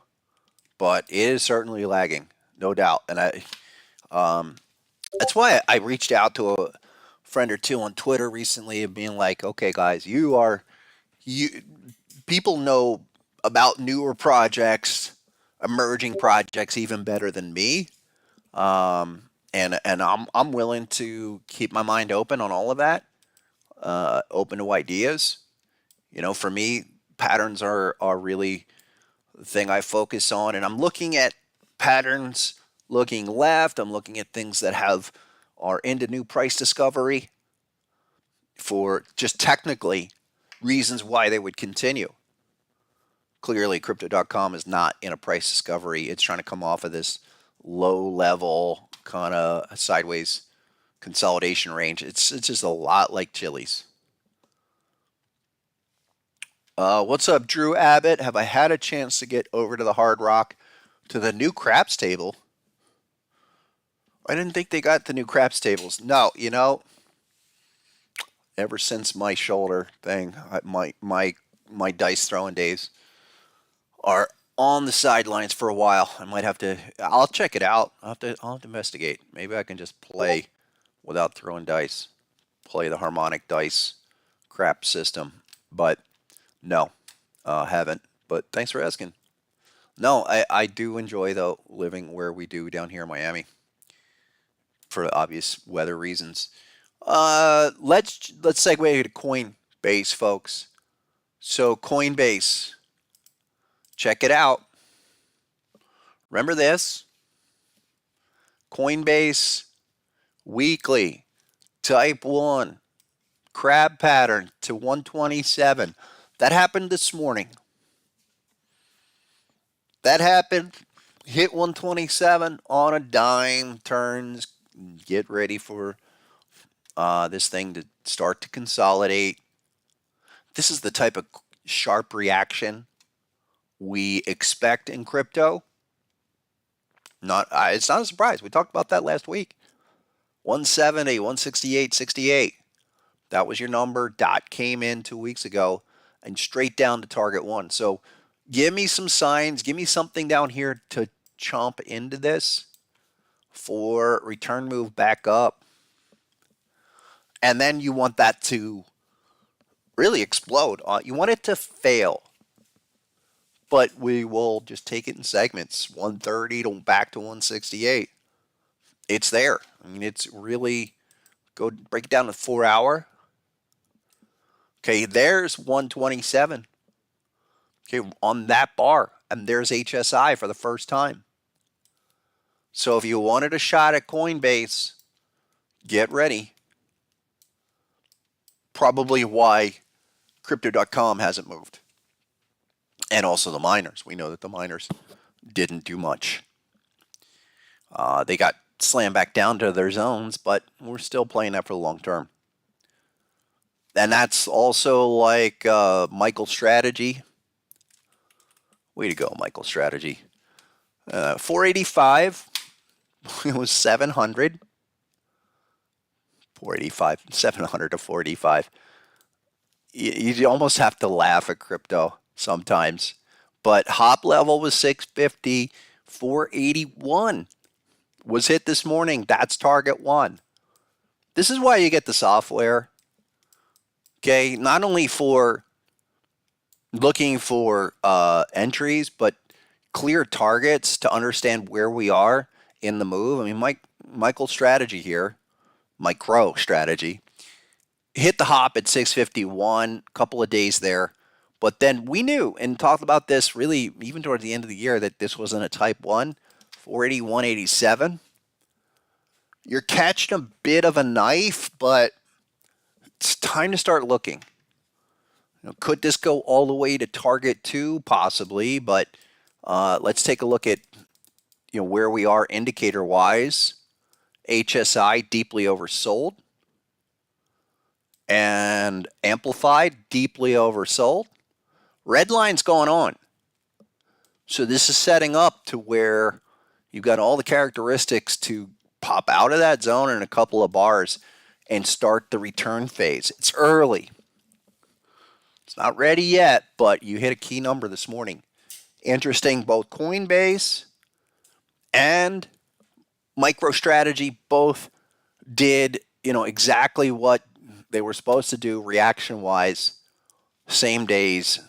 but it is certainly lagging, no doubt. And that's why I reached out to a friend or two on Twitter recently of being like, okay, guys, people know about newer projects emerging projects even better than me. And I'm willing to keep my mind open on all of that, open to ideas. For me, patterns are really the thing I focus on, and I'm looking at patterns, looking left. I'm looking at things that are into new price discovery for just technically reasons why they would continue. Clearly, crypto.com is not in a price discovery. It's trying to come off of this low level kind of sideways consolidation range. It's just a lot like Chili's. What's up, Drew Abbott? Have I had a chance to get over to the Hard Rock to the new craps table? I didn't think they got the new craps tables. No, ever since my shoulder thing, my dice throwing days are on the sidelines for a while. I'll check it out. I'll have to investigate. Maybe I can just play without throwing dice. Play the harmonic dice crap system. But no, haven't. But thanks for asking. No, I do enjoy, though, living where we do down here in Miami for obvious weather reasons. Let's segue to Coinbase, folks. So Coinbase, check it out. Remember this? Coinbase weekly type 1 crab pattern to 127. That happened this morning. That happened. Hit 127 on a dime. Turns. Get ready for this thing to start to consolidate. This is the type of sharp reaction we expect in crypto. It's not a surprise. We talked about that last week. 170, 168, 68. That was your number. Dot came in 2 weeks ago and straight down to target 1. So give me some signs. Give me something down here to chomp into this for return move back up. And then you want that to really explode. You want it to fail. But we will just take it in segments. 130 to back to 168. It's there. I mean, it's really, go break it down to 4 hour. Okay, there's 127. Okay, on that bar. And there's HSI for the first time. So if you wanted a shot at Coinbase, get ready. Probably why crypto.com hasn't moved. And also the miners. We know that the miners didn't do much. They got slammed back down to their zones, but we're still playing that for the long term. And that's also like MicroStrategy. Way to go, MicroStrategy. 485. It was 700. 485. 700 to 485. You almost have to laugh at crypto sometimes. But hop level was 650. 481 was hit this morning. That's target 1. This is why you get the software. Okay, not only for looking for entries, but clear targets to understand where we are in the move. I mean, MicroStrategy here, MicroStrategy, hit the hop at 651, couple of days there. But then we knew and talked about this really even toward the end of the year that this wasn't a type 1, 480, 187. You're catching a bit of a knife, but it's time to start looking. Could this go all the way to target 2? Possibly, but let's take a look at where we are indicator-wise. HSI deeply oversold. And amplified, deeply oversold. Red line's going on. So this is setting up to where you've got all the characteristics to pop out of that zone in a couple of bars and start the return phase. It's early. It's not ready yet, but you hit a key number this morning. Interesting, both Coinbase and MicroStrategy both did, exactly what they were supposed to do reaction-wise. Same days,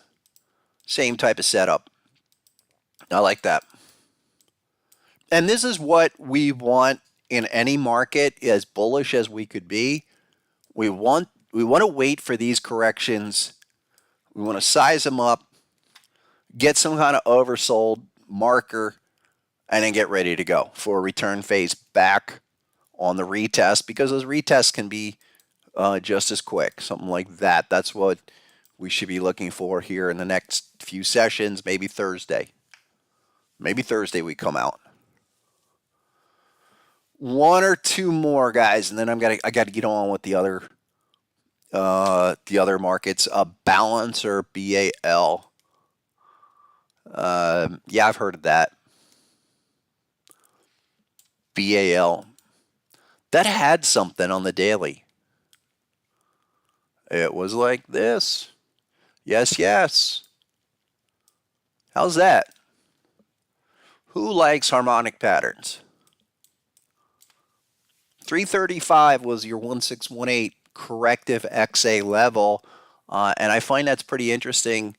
same type of setup. I like that. And this is what we want in any market, as bullish as we could be. We want to wait for these corrections. We want to size them up, get some kind of oversold marker, and then get ready to go for a return phase back on the retest, because those retests can be just as quick, something like that. That's what we should be looking for here in the next few sessions, maybe Thursday. Maybe Thursday we come out. One or two more, guys, and then I got to get on with the other markets. Balancer, BAL. Yeah, I've heard of that. BAL. That had something on the daily. It was like this. Yes, yes. How's that? Who likes harmonic patterns? 335 was your 1618 corrective XA level, and I find that's pretty interesting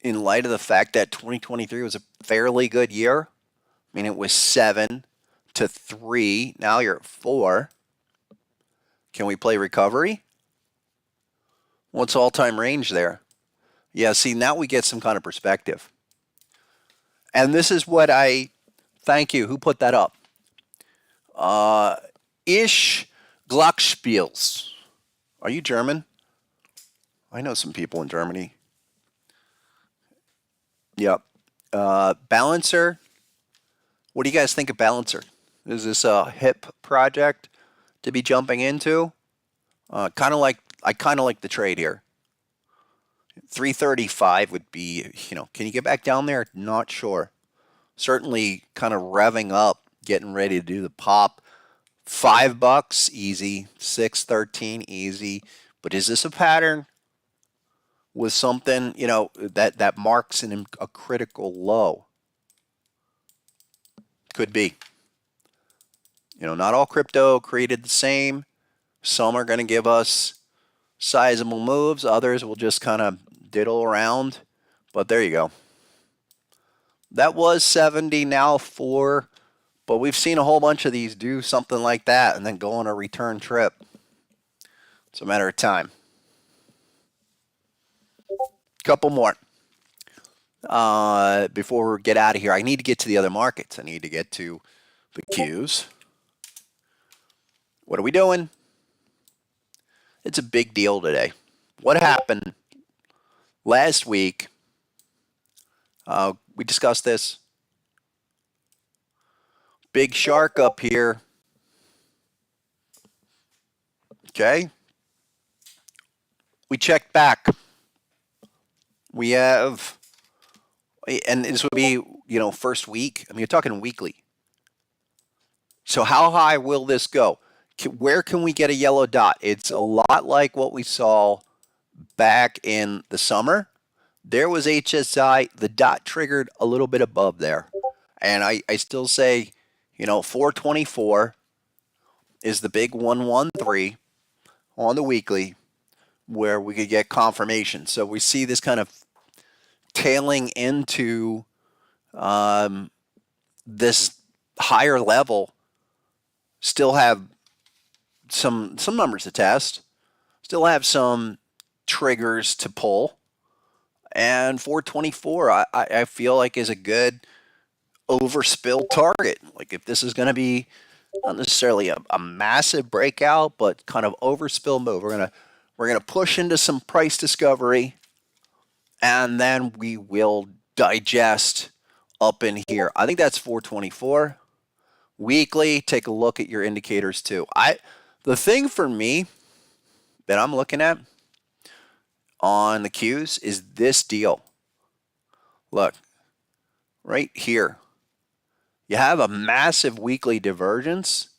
in light of the fact that 2023 was a fairly good year. I mean, it was 7 to 3. Now you're at 4. Can we play recovery? What's all-time range there? Yeah, see, now we get some kind of perspective. And this is what thank you, who put that up? Ish Glockspiels. Are you German? I know some people in Germany. Yep. Balancer. What do you guys think of Balancer? Is this a hip project to be jumping into? I kind of like the trade here. 335 would be, can you get back down there? Not sure. Certainly kind of revving up, getting ready to do the pop. $5 easy, 613 easy. But is this a pattern with something, that marks a critical low? Could be. Not all crypto created the same. Some are going to give us sizable moves. Others will just kind of diddle around. But there you go. That was 70, now 4. But we've seen a whole bunch of these do something like that and then go on a return trip. It's a matter of time. Couple more. Before we get out of here, I need to get to the other markets. I need to get to the Qs. What are we doing? It's a big deal today. What happened last week? We discussed this. Big shark up here. Okay. We checked back. We have, and this would be, first week. I mean, you're talking weekly. So how high will this go? Where can we get a yellow dot? It's a lot like what we saw back in the summer. There was HSI. The dot triggered a little bit above there. And I still say, 424 is the big 113 on the weekly where we could get confirmation. So we see this kind of tailing into this higher level. Still have some numbers to test. Still have some triggers to pull. And 424, I feel like is a good overspill target. Like if this is going to be not necessarily a massive breakout, but kind of overspill move, we're gonna push into some price discovery, and then we will digest up in here. I think that's 424 weekly. Take a look at your indicators too. The thing for me that I'm looking at on the Qs is this deal. Look, right here. You have a massive weekly divergence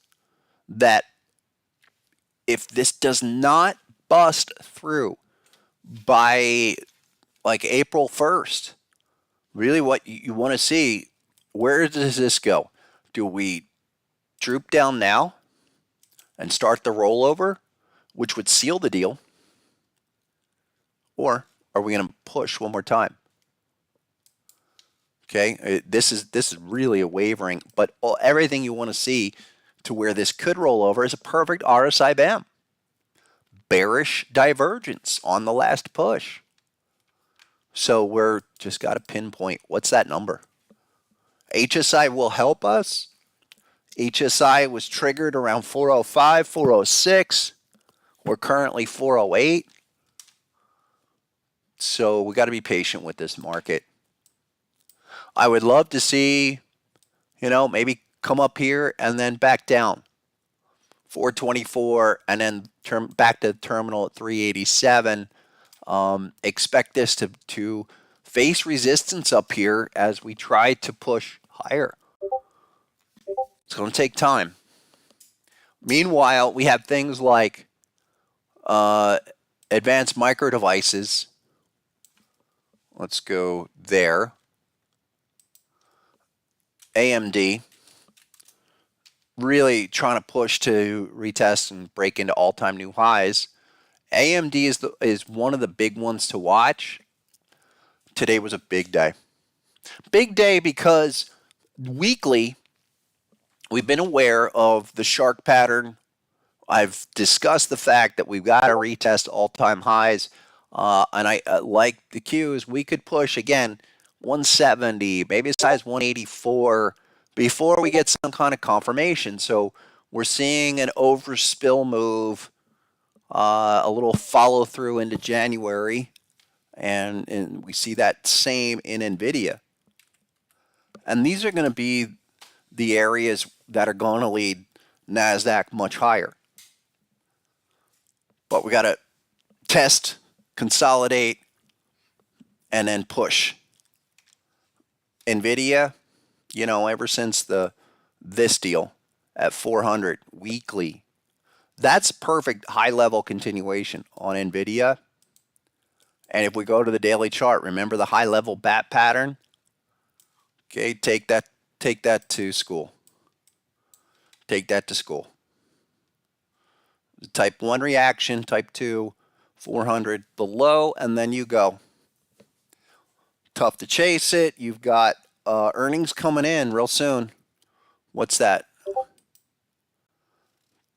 that if this does not bust through by like April 1st, really what you want to see, where does this go? Do we droop down now and start the rollover, which would seal the deal? Or are we going to push one more time? Okay, this is really a wavering, but everything you want to see to where this could roll over is a perfect RSI band. Bearish divergence on the last push. So we're just got to pinpoint what's that number. HSI will help us. HSI was triggered around 405, 406. We're currently 408. So we got to be patient with this market. I would love to see, maybe come up here and then back down. 424 and then back to the terminal at 387. Expect this to face resistance up here as we try to push higher. It's going to take time. Meanwhile, we have things like advanced micro devices. Let's go there. AMD really trying to push to retest and break into all-time new highs. AMD is one of the big ones to watch. Today was a big day. Big day because weekly we've been aware of the shark pattern. I've discussed the fact that we've got to retest all-time highs. And I like the cues. We could push again 170, maybe as high as 184 before we get some kind of confirmation. So we're seeing an overspill move, a little follow through into January, and we see that same in NVIDIA. And these are going to be the areas that are going to lead NASDAQ much higher. But we got to test, consolidate, and then push. NVIDIA, ever since this deal at 400 weekly, that's perfect high-level continuation on NVIDIA. And if we go to the daily chart, remember the high-level bat pattern? Okay, take that to school. Take that to school. Type 1 reaction, type 2, 400 below, and then you go. Tough to chase it. You've got earnings coming in real soon. What's that?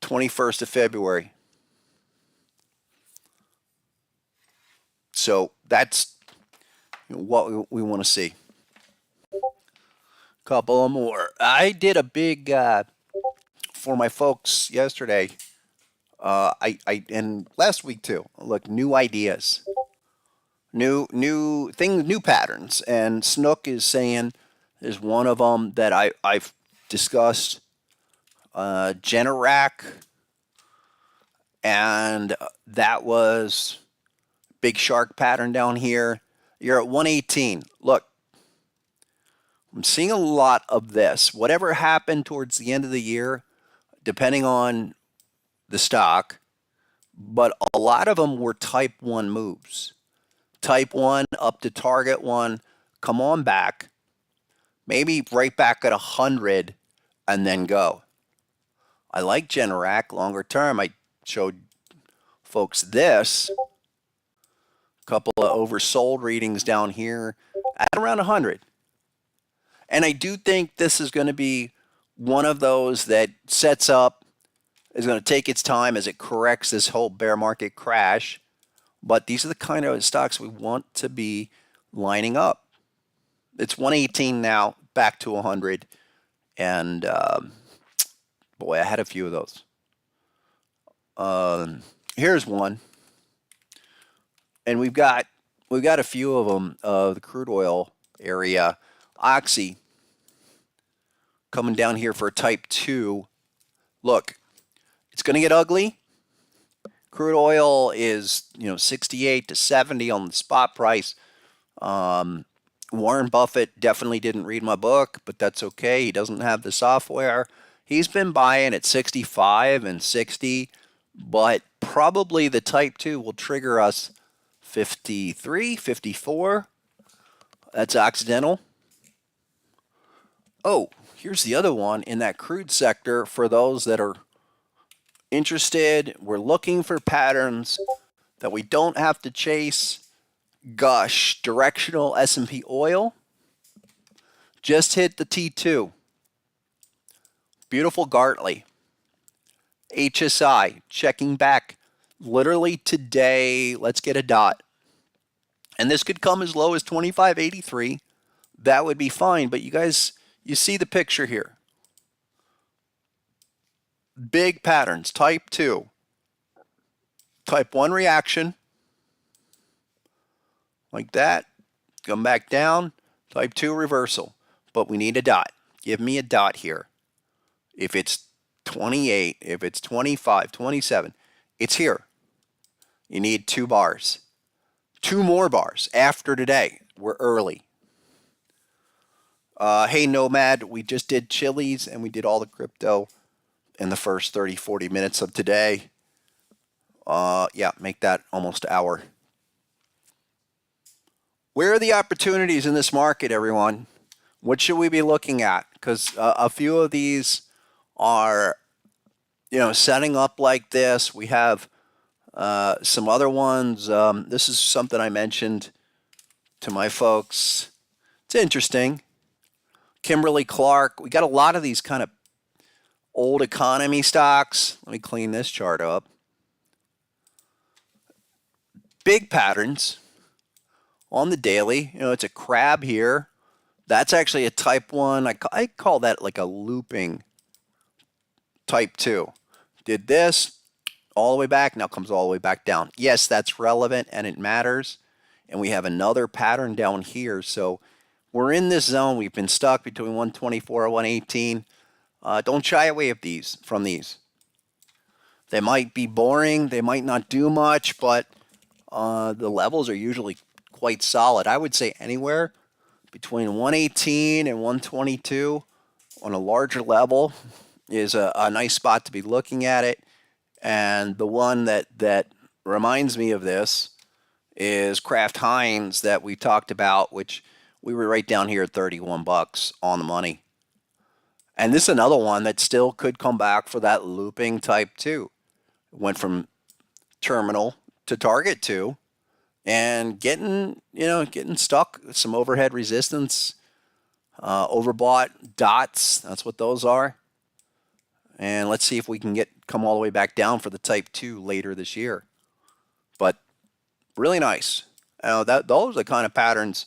21st of February. So that's what we want to see. Couple of more. I did a big for my folks yesterday. And last week too. Look, new ideas, new things, new patterns. And Snook is saying is one of them that I've discussed. Generac, and that was big shark pattern down here. You're at 118. Look, I'm seeing a lot of this. Whatever happened towards the end of the year, depending on the stock, but a lot of them were type 1 moves. Type 1 up to target 1, come on back, maybe right back at 100 and then go. I like Generac longer term. I showed folks this. A couple of oversold readings down here at around 100. And I do think this is going to be one of those that sets up, is going to take its time as it corrects this whole bear market crash. But these are the kind of stocks we want to be lining up. It's 118 now, back to 100. And boy, I had a few of those. Here's one. And we've got a few of them, the crude oil area. Oxy coming down here for a type 2. Look, it's going to get ugly. Crude oil is, 68 to 70 on the spot price. Warren Buffett definitely didn't read my book, but that's okay. He doesn't have the software. He's been buying at 65 and 60, but probably the type 2 will trigger us 53, 54. That's accidental. Oh, here's the other one in that crude sector for those that are interested. We're looking for patterns that we don't have to chase. Gosh, directional S&P oil. Just hit the T2. Beautiful Gartley. HSI, checking back literally today. Let's get a dot. And this could come as low as 25.83. That would be fine. But you guys, you see the picture here. Big patterns, type 2. Type 1 reaction. Like that. Come back down. Type 2 reversal. But we need a dot. Give me a dot here. If it's 28, if it's 25, 27, it's here. You need 2 bars. 2 more bars after today. We're early. Hey, Nomad, we just did Chili's and we did all the crypto in the first 30, 40 minutes of today. Yeah, make that almost an hour. Where are the opportunities in this market, everyone? What should we be looking at? Because a few of these are, setting up like this. We have some other ones. This is something I mentioned to my folks. It's interesting. Kimberly Clark. We got a lot of these kind of old economy stocks. Let me clean this chart up. Big patterns on the daily. It's a crab here. That's actually a type 1. I call that like a looping type 2. Did this all the way back, now comes all the way back down. Yes, that's relevant and it matters. And we have another pattern down here. So we're in this zone. We've been stuck between 124 and 118. Don't shy away from these. They might be boring. They might not do much, but the levels are usually quite solid. I would say anywhere between 118 and 122 on a larger level is a nice spot to be looking at it. And the one that reminds me of this is Kraft Heinz that we talked about, which we were right down here at 31 bucks on the money. And this is another one that still could come back for that looping type 2. It went from terminal to target 2 and getting stuck with some overhead resistance, overbought dots. That's what those are. And let's see if we can come all the way back down for the type 2 later this year. But really nice. Those are the kind of patterns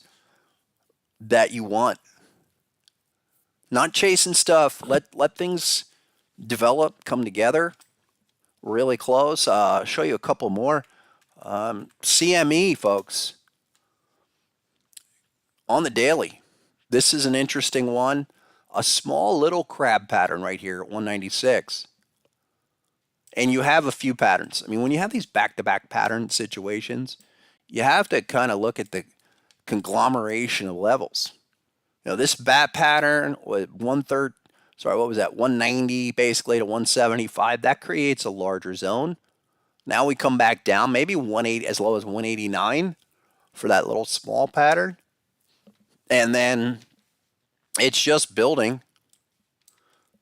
that you want. Not chasing stuff. Let things develop, come together. Really close. I'll show you a couple more. CME, folks. On the daily. This is an interesting one. A small little crab pattern right here at 196. And you have a few patterns. I mean, when you have these back-to-back pattern situations, you have to kind of look at the conglomeration of levels. This bat pattern was 190 basically to 175. That creates a larger zone. Now we come back down, maybe 180 as low as 189 for that little small pattern. And then it's just building.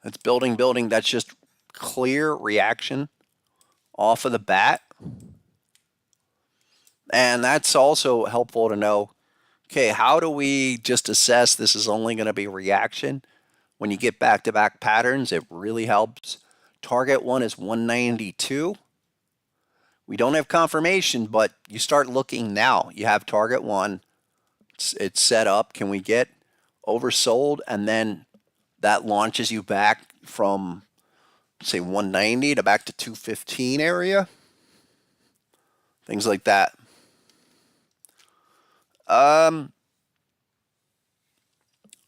It's building. That's just clear reaction off of the bat. And that's also helpful to know, okay, how do we just assess this is only going to be reaction? When you get back-to-back patterns, it really helps. Target 1 is 192. We don't have confirmation, but you start looking now. You have target 1. It's set up. Can we get oversold? And then that launches you back from, say, 190 to back to 215 area. Things like that.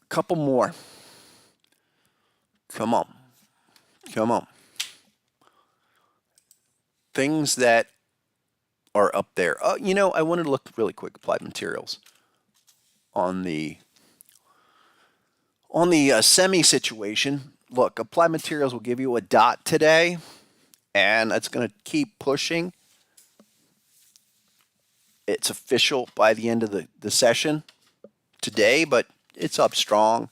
Couple more. Come on. Things that are up there. I wanted to look really quick. Applied Materials on the semi situation. Look, Applied Materials will give you a dot today, and it's going to keep pushing. It's official by the end of the session today, but it's up strong.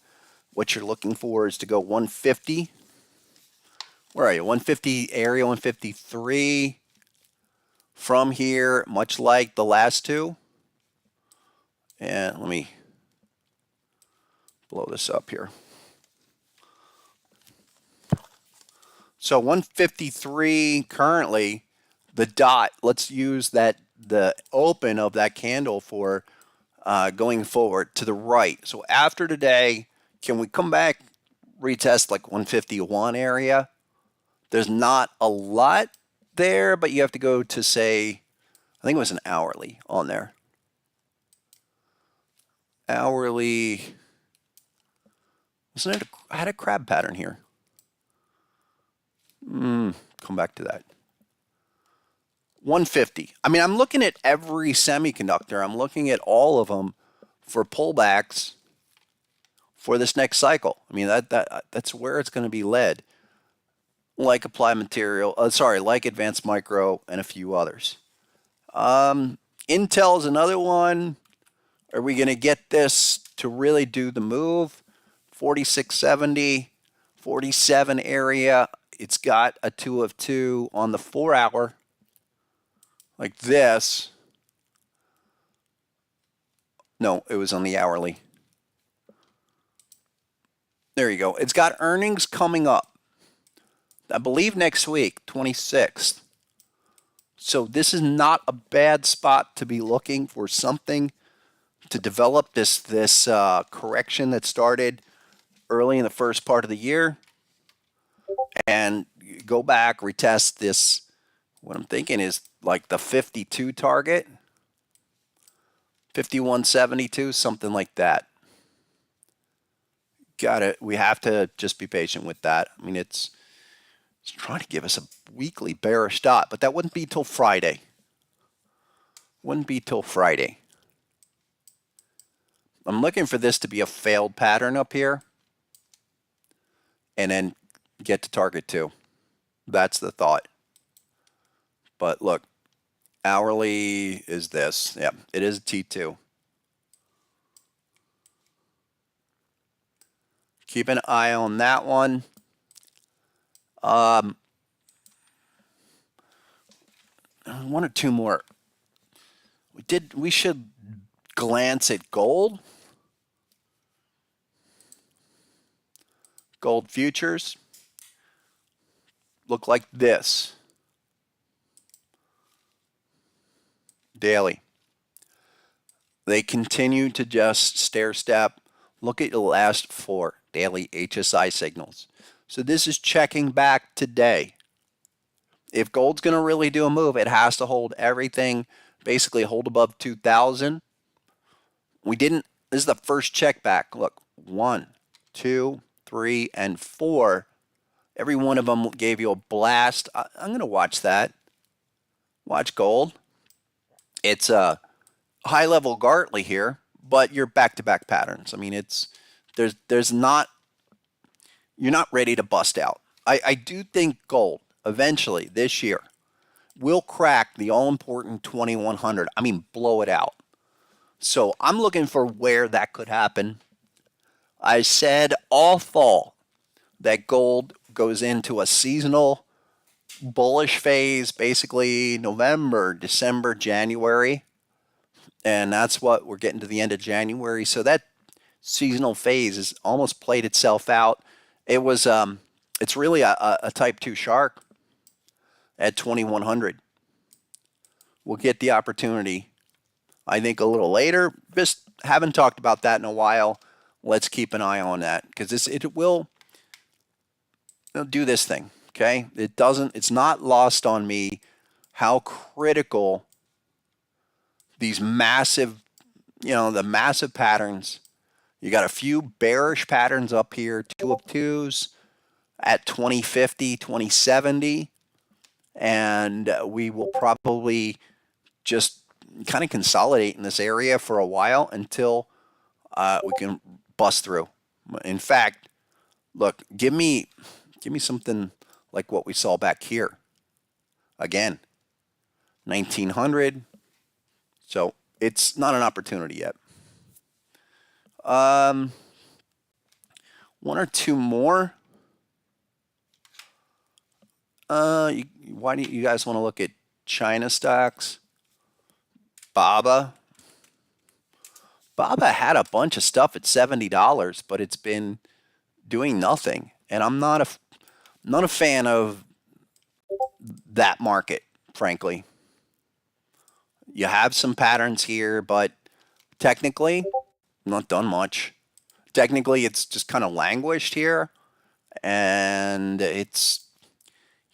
What you're looking for is to go 150. Where are you? 150 area, 153. From here, much like the last two. And let me blow this up here. So 153 currently, the dot, let's use that, the open of that candle for going forward to the right. So after today, can we come back, retest like 151 area? There's not a lot there, but you have to go to, say, I think it was an hourly on there. Hourly, wasn't it? I had a crab pattern here. Come back to that. 150. I mean, I'm looking at every semiconductor. I'm looking at all of them for pullbacks for this next cycle. I mean, that's where it's going to be led. Like Applied Material, like Advanced Micro and a few others. Intel is another one. Are we going to get this to really do the move? 4670, 47 area. It's got a 2 of 2 on the 4 hour. Like this. No, it was on the hourly. There you go. It's got earnings coming up, I believe next week, 26th. So this is not a bad spot to be looking for something to develop this correction that started early in the first part of the year, and go back, retest this. What I'm thinking is like the 52 target, 5172, something like that. Got it. We have to just be patient with that. I mean, it's trying to give us a weekly bearish dot, but that wouldn't be till Friday. Wouldn't be till Friday. I'm looking for this to be a failed pattern up here and then get to target 2. That's the thought. But look, hourly is this. Yeah, it is a T2. Keep an eye on that one. One or two more. We should glance at gold. Gold futures look like this. Daily. They continue to just stair step. Look at the last 4 daily HSI signals. So this is checking back today. If gold's going to really do a move, it has to hold everything, basically hold above 2,000. We didn't. This is the first check back. Look, 1, 2, 3, and 4. Every one of them gave you a blast. I'm going to watch that. Watch gold. It's a high-level Gartley here, but you're back-to-back patterns. I mean, there's not, you're not ready to bust out. I do think gold eventually this year will crack the all-important 2100. I mean, blow it out. So I'm looking for where that could happen. I said all fall that gold goes into a seasonal bullish phase, basically November, December, January. And that's what we're getting to the end of January. So that seasonal phase has almost played itself out. It was, it's really a type 2 shark at 2100. We'll get the opportunity, I think, a little later. Just haven't talked about that in a while. Let's keep an eye on that because it will do this thing. Okay, it's not lost on me how critical these massive, the massive patterns. You got a few bearish patterns up here, 2 of 2s at 2050, 2070, and we will probably just kind of consolidate in this area for a while until we can bust through. In fact, look, give me something like what we saw back here. Again, 1900. So it's not an opportunity yet. One or two more. Why do you guys want to look at China stocks? BABA Baba had a bunch of stuff at $70, but it's been doing nothing. And I'm not a fan of that market, frankly. You have some patterns here, but technically, not done much. Technically, it's just kind of languished here. And it's,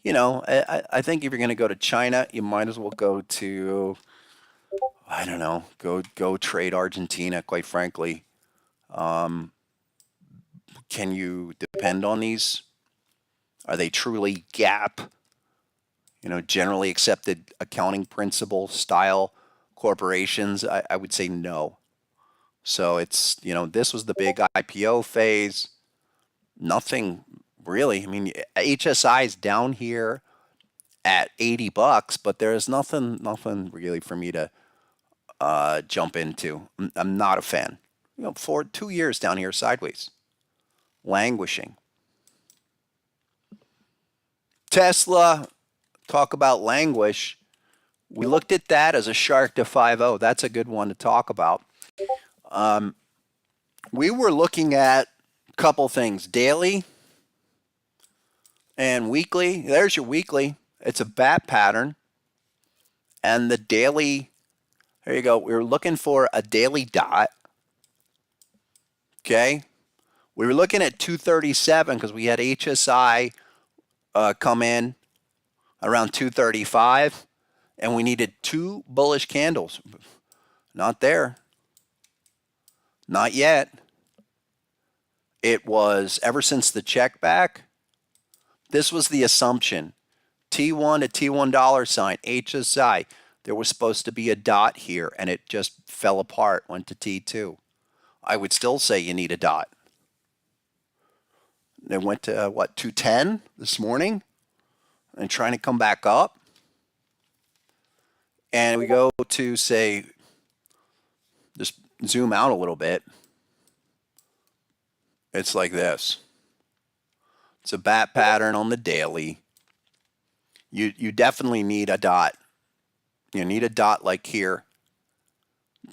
I think if you're going to go to China, you might as well go to, I don't know, go trade Argentina, quite frankly. Can you depend on these? Are they truly GAAP, generally accepted accounting principle style corporations? I would say no. So it's, this was the big IPO phase. Nothing really. I mean, HSI is down here at $80, but there's nothing really for me to jump into. I'm not a fan. For 2 years down here sideways, languishing. Tesla, talk about languish. We looked at that as a shark to 5.0. That's a good one to talk about. We were looking at a couple things, daily and weekly. There's your weekly. It's a bat pattern. And the daily, there you go. We were looking for a daily dot. Okay. We were looking at 237 because we had HSI come in around 235. And we needed 2 bullish candles. Not there. Not yet. It was ever since the check back. This was the assumption. T1 to T1 dollar sign, HSI. There was supposed to be a dot here, and it just fell apart, went to T2. I would still say you need a dot. It went to, 210 this morning? And trying to come back up. And we go to, say, just zoom out a little bit. It's like this. It's a bat pattern on the daily. You definitely need a dot. You need a dot like here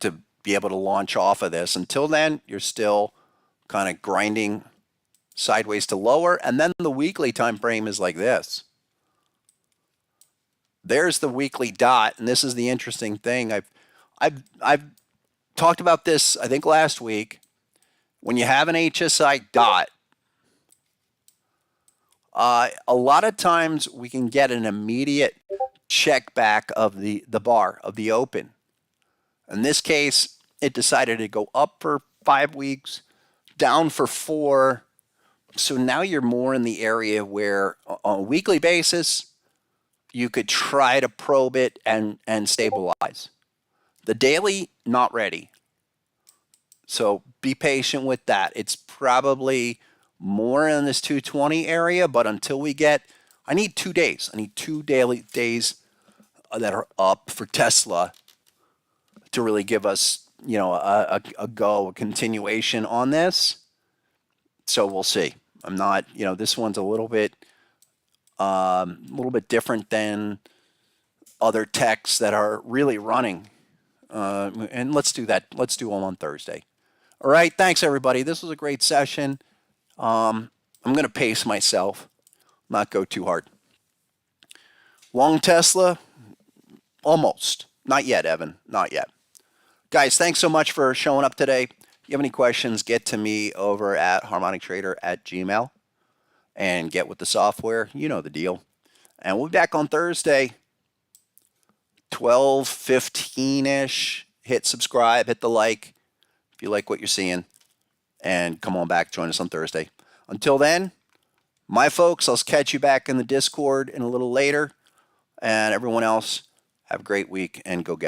to be able to launch off of this. Until then, you're still kind of grinding sideways to lower. And then the weekly time frame is like this. There's the weekly dot, and this is the interesting thing. I've talked about this, I think, last week. When you have an HSI dot, a lot of times we can get an immediate check back of the bar, of the open. In this case, it decided to go up for 5 weeks, down for 4. So now you're more in the area where on a weekly basis, you could try to probe it and stabilize. The daily, not ready. So be patient with that. It's probably more in this 220 area, but until we get, I need 2 days. I need 2 daily days that are up for Tesla to really give us, a continuation on this. So we'll see. I'm not, this one's a little bit different than other techs that are really running. And let's do that. Let's do them on Thursday. All right. Thanks, everybody. This was a great session. I'm going to pace myself, not go too hard. Long Tesla? Almost. Not yet, Evan. Not yet. Guys, thanks so much for showing up today. If you have any questions, get to me over at harmonictrader@gmail.com and get with the software. You know the deal. And we'll be back on Thursday, 12:15-ish. Hit subscribe, hit the like if you like what you're seeing. And come on back, join us on Thursday. Until then, my folks, I'll catch you back in the Discord in a little later. And everyone else, have a great week and go get it.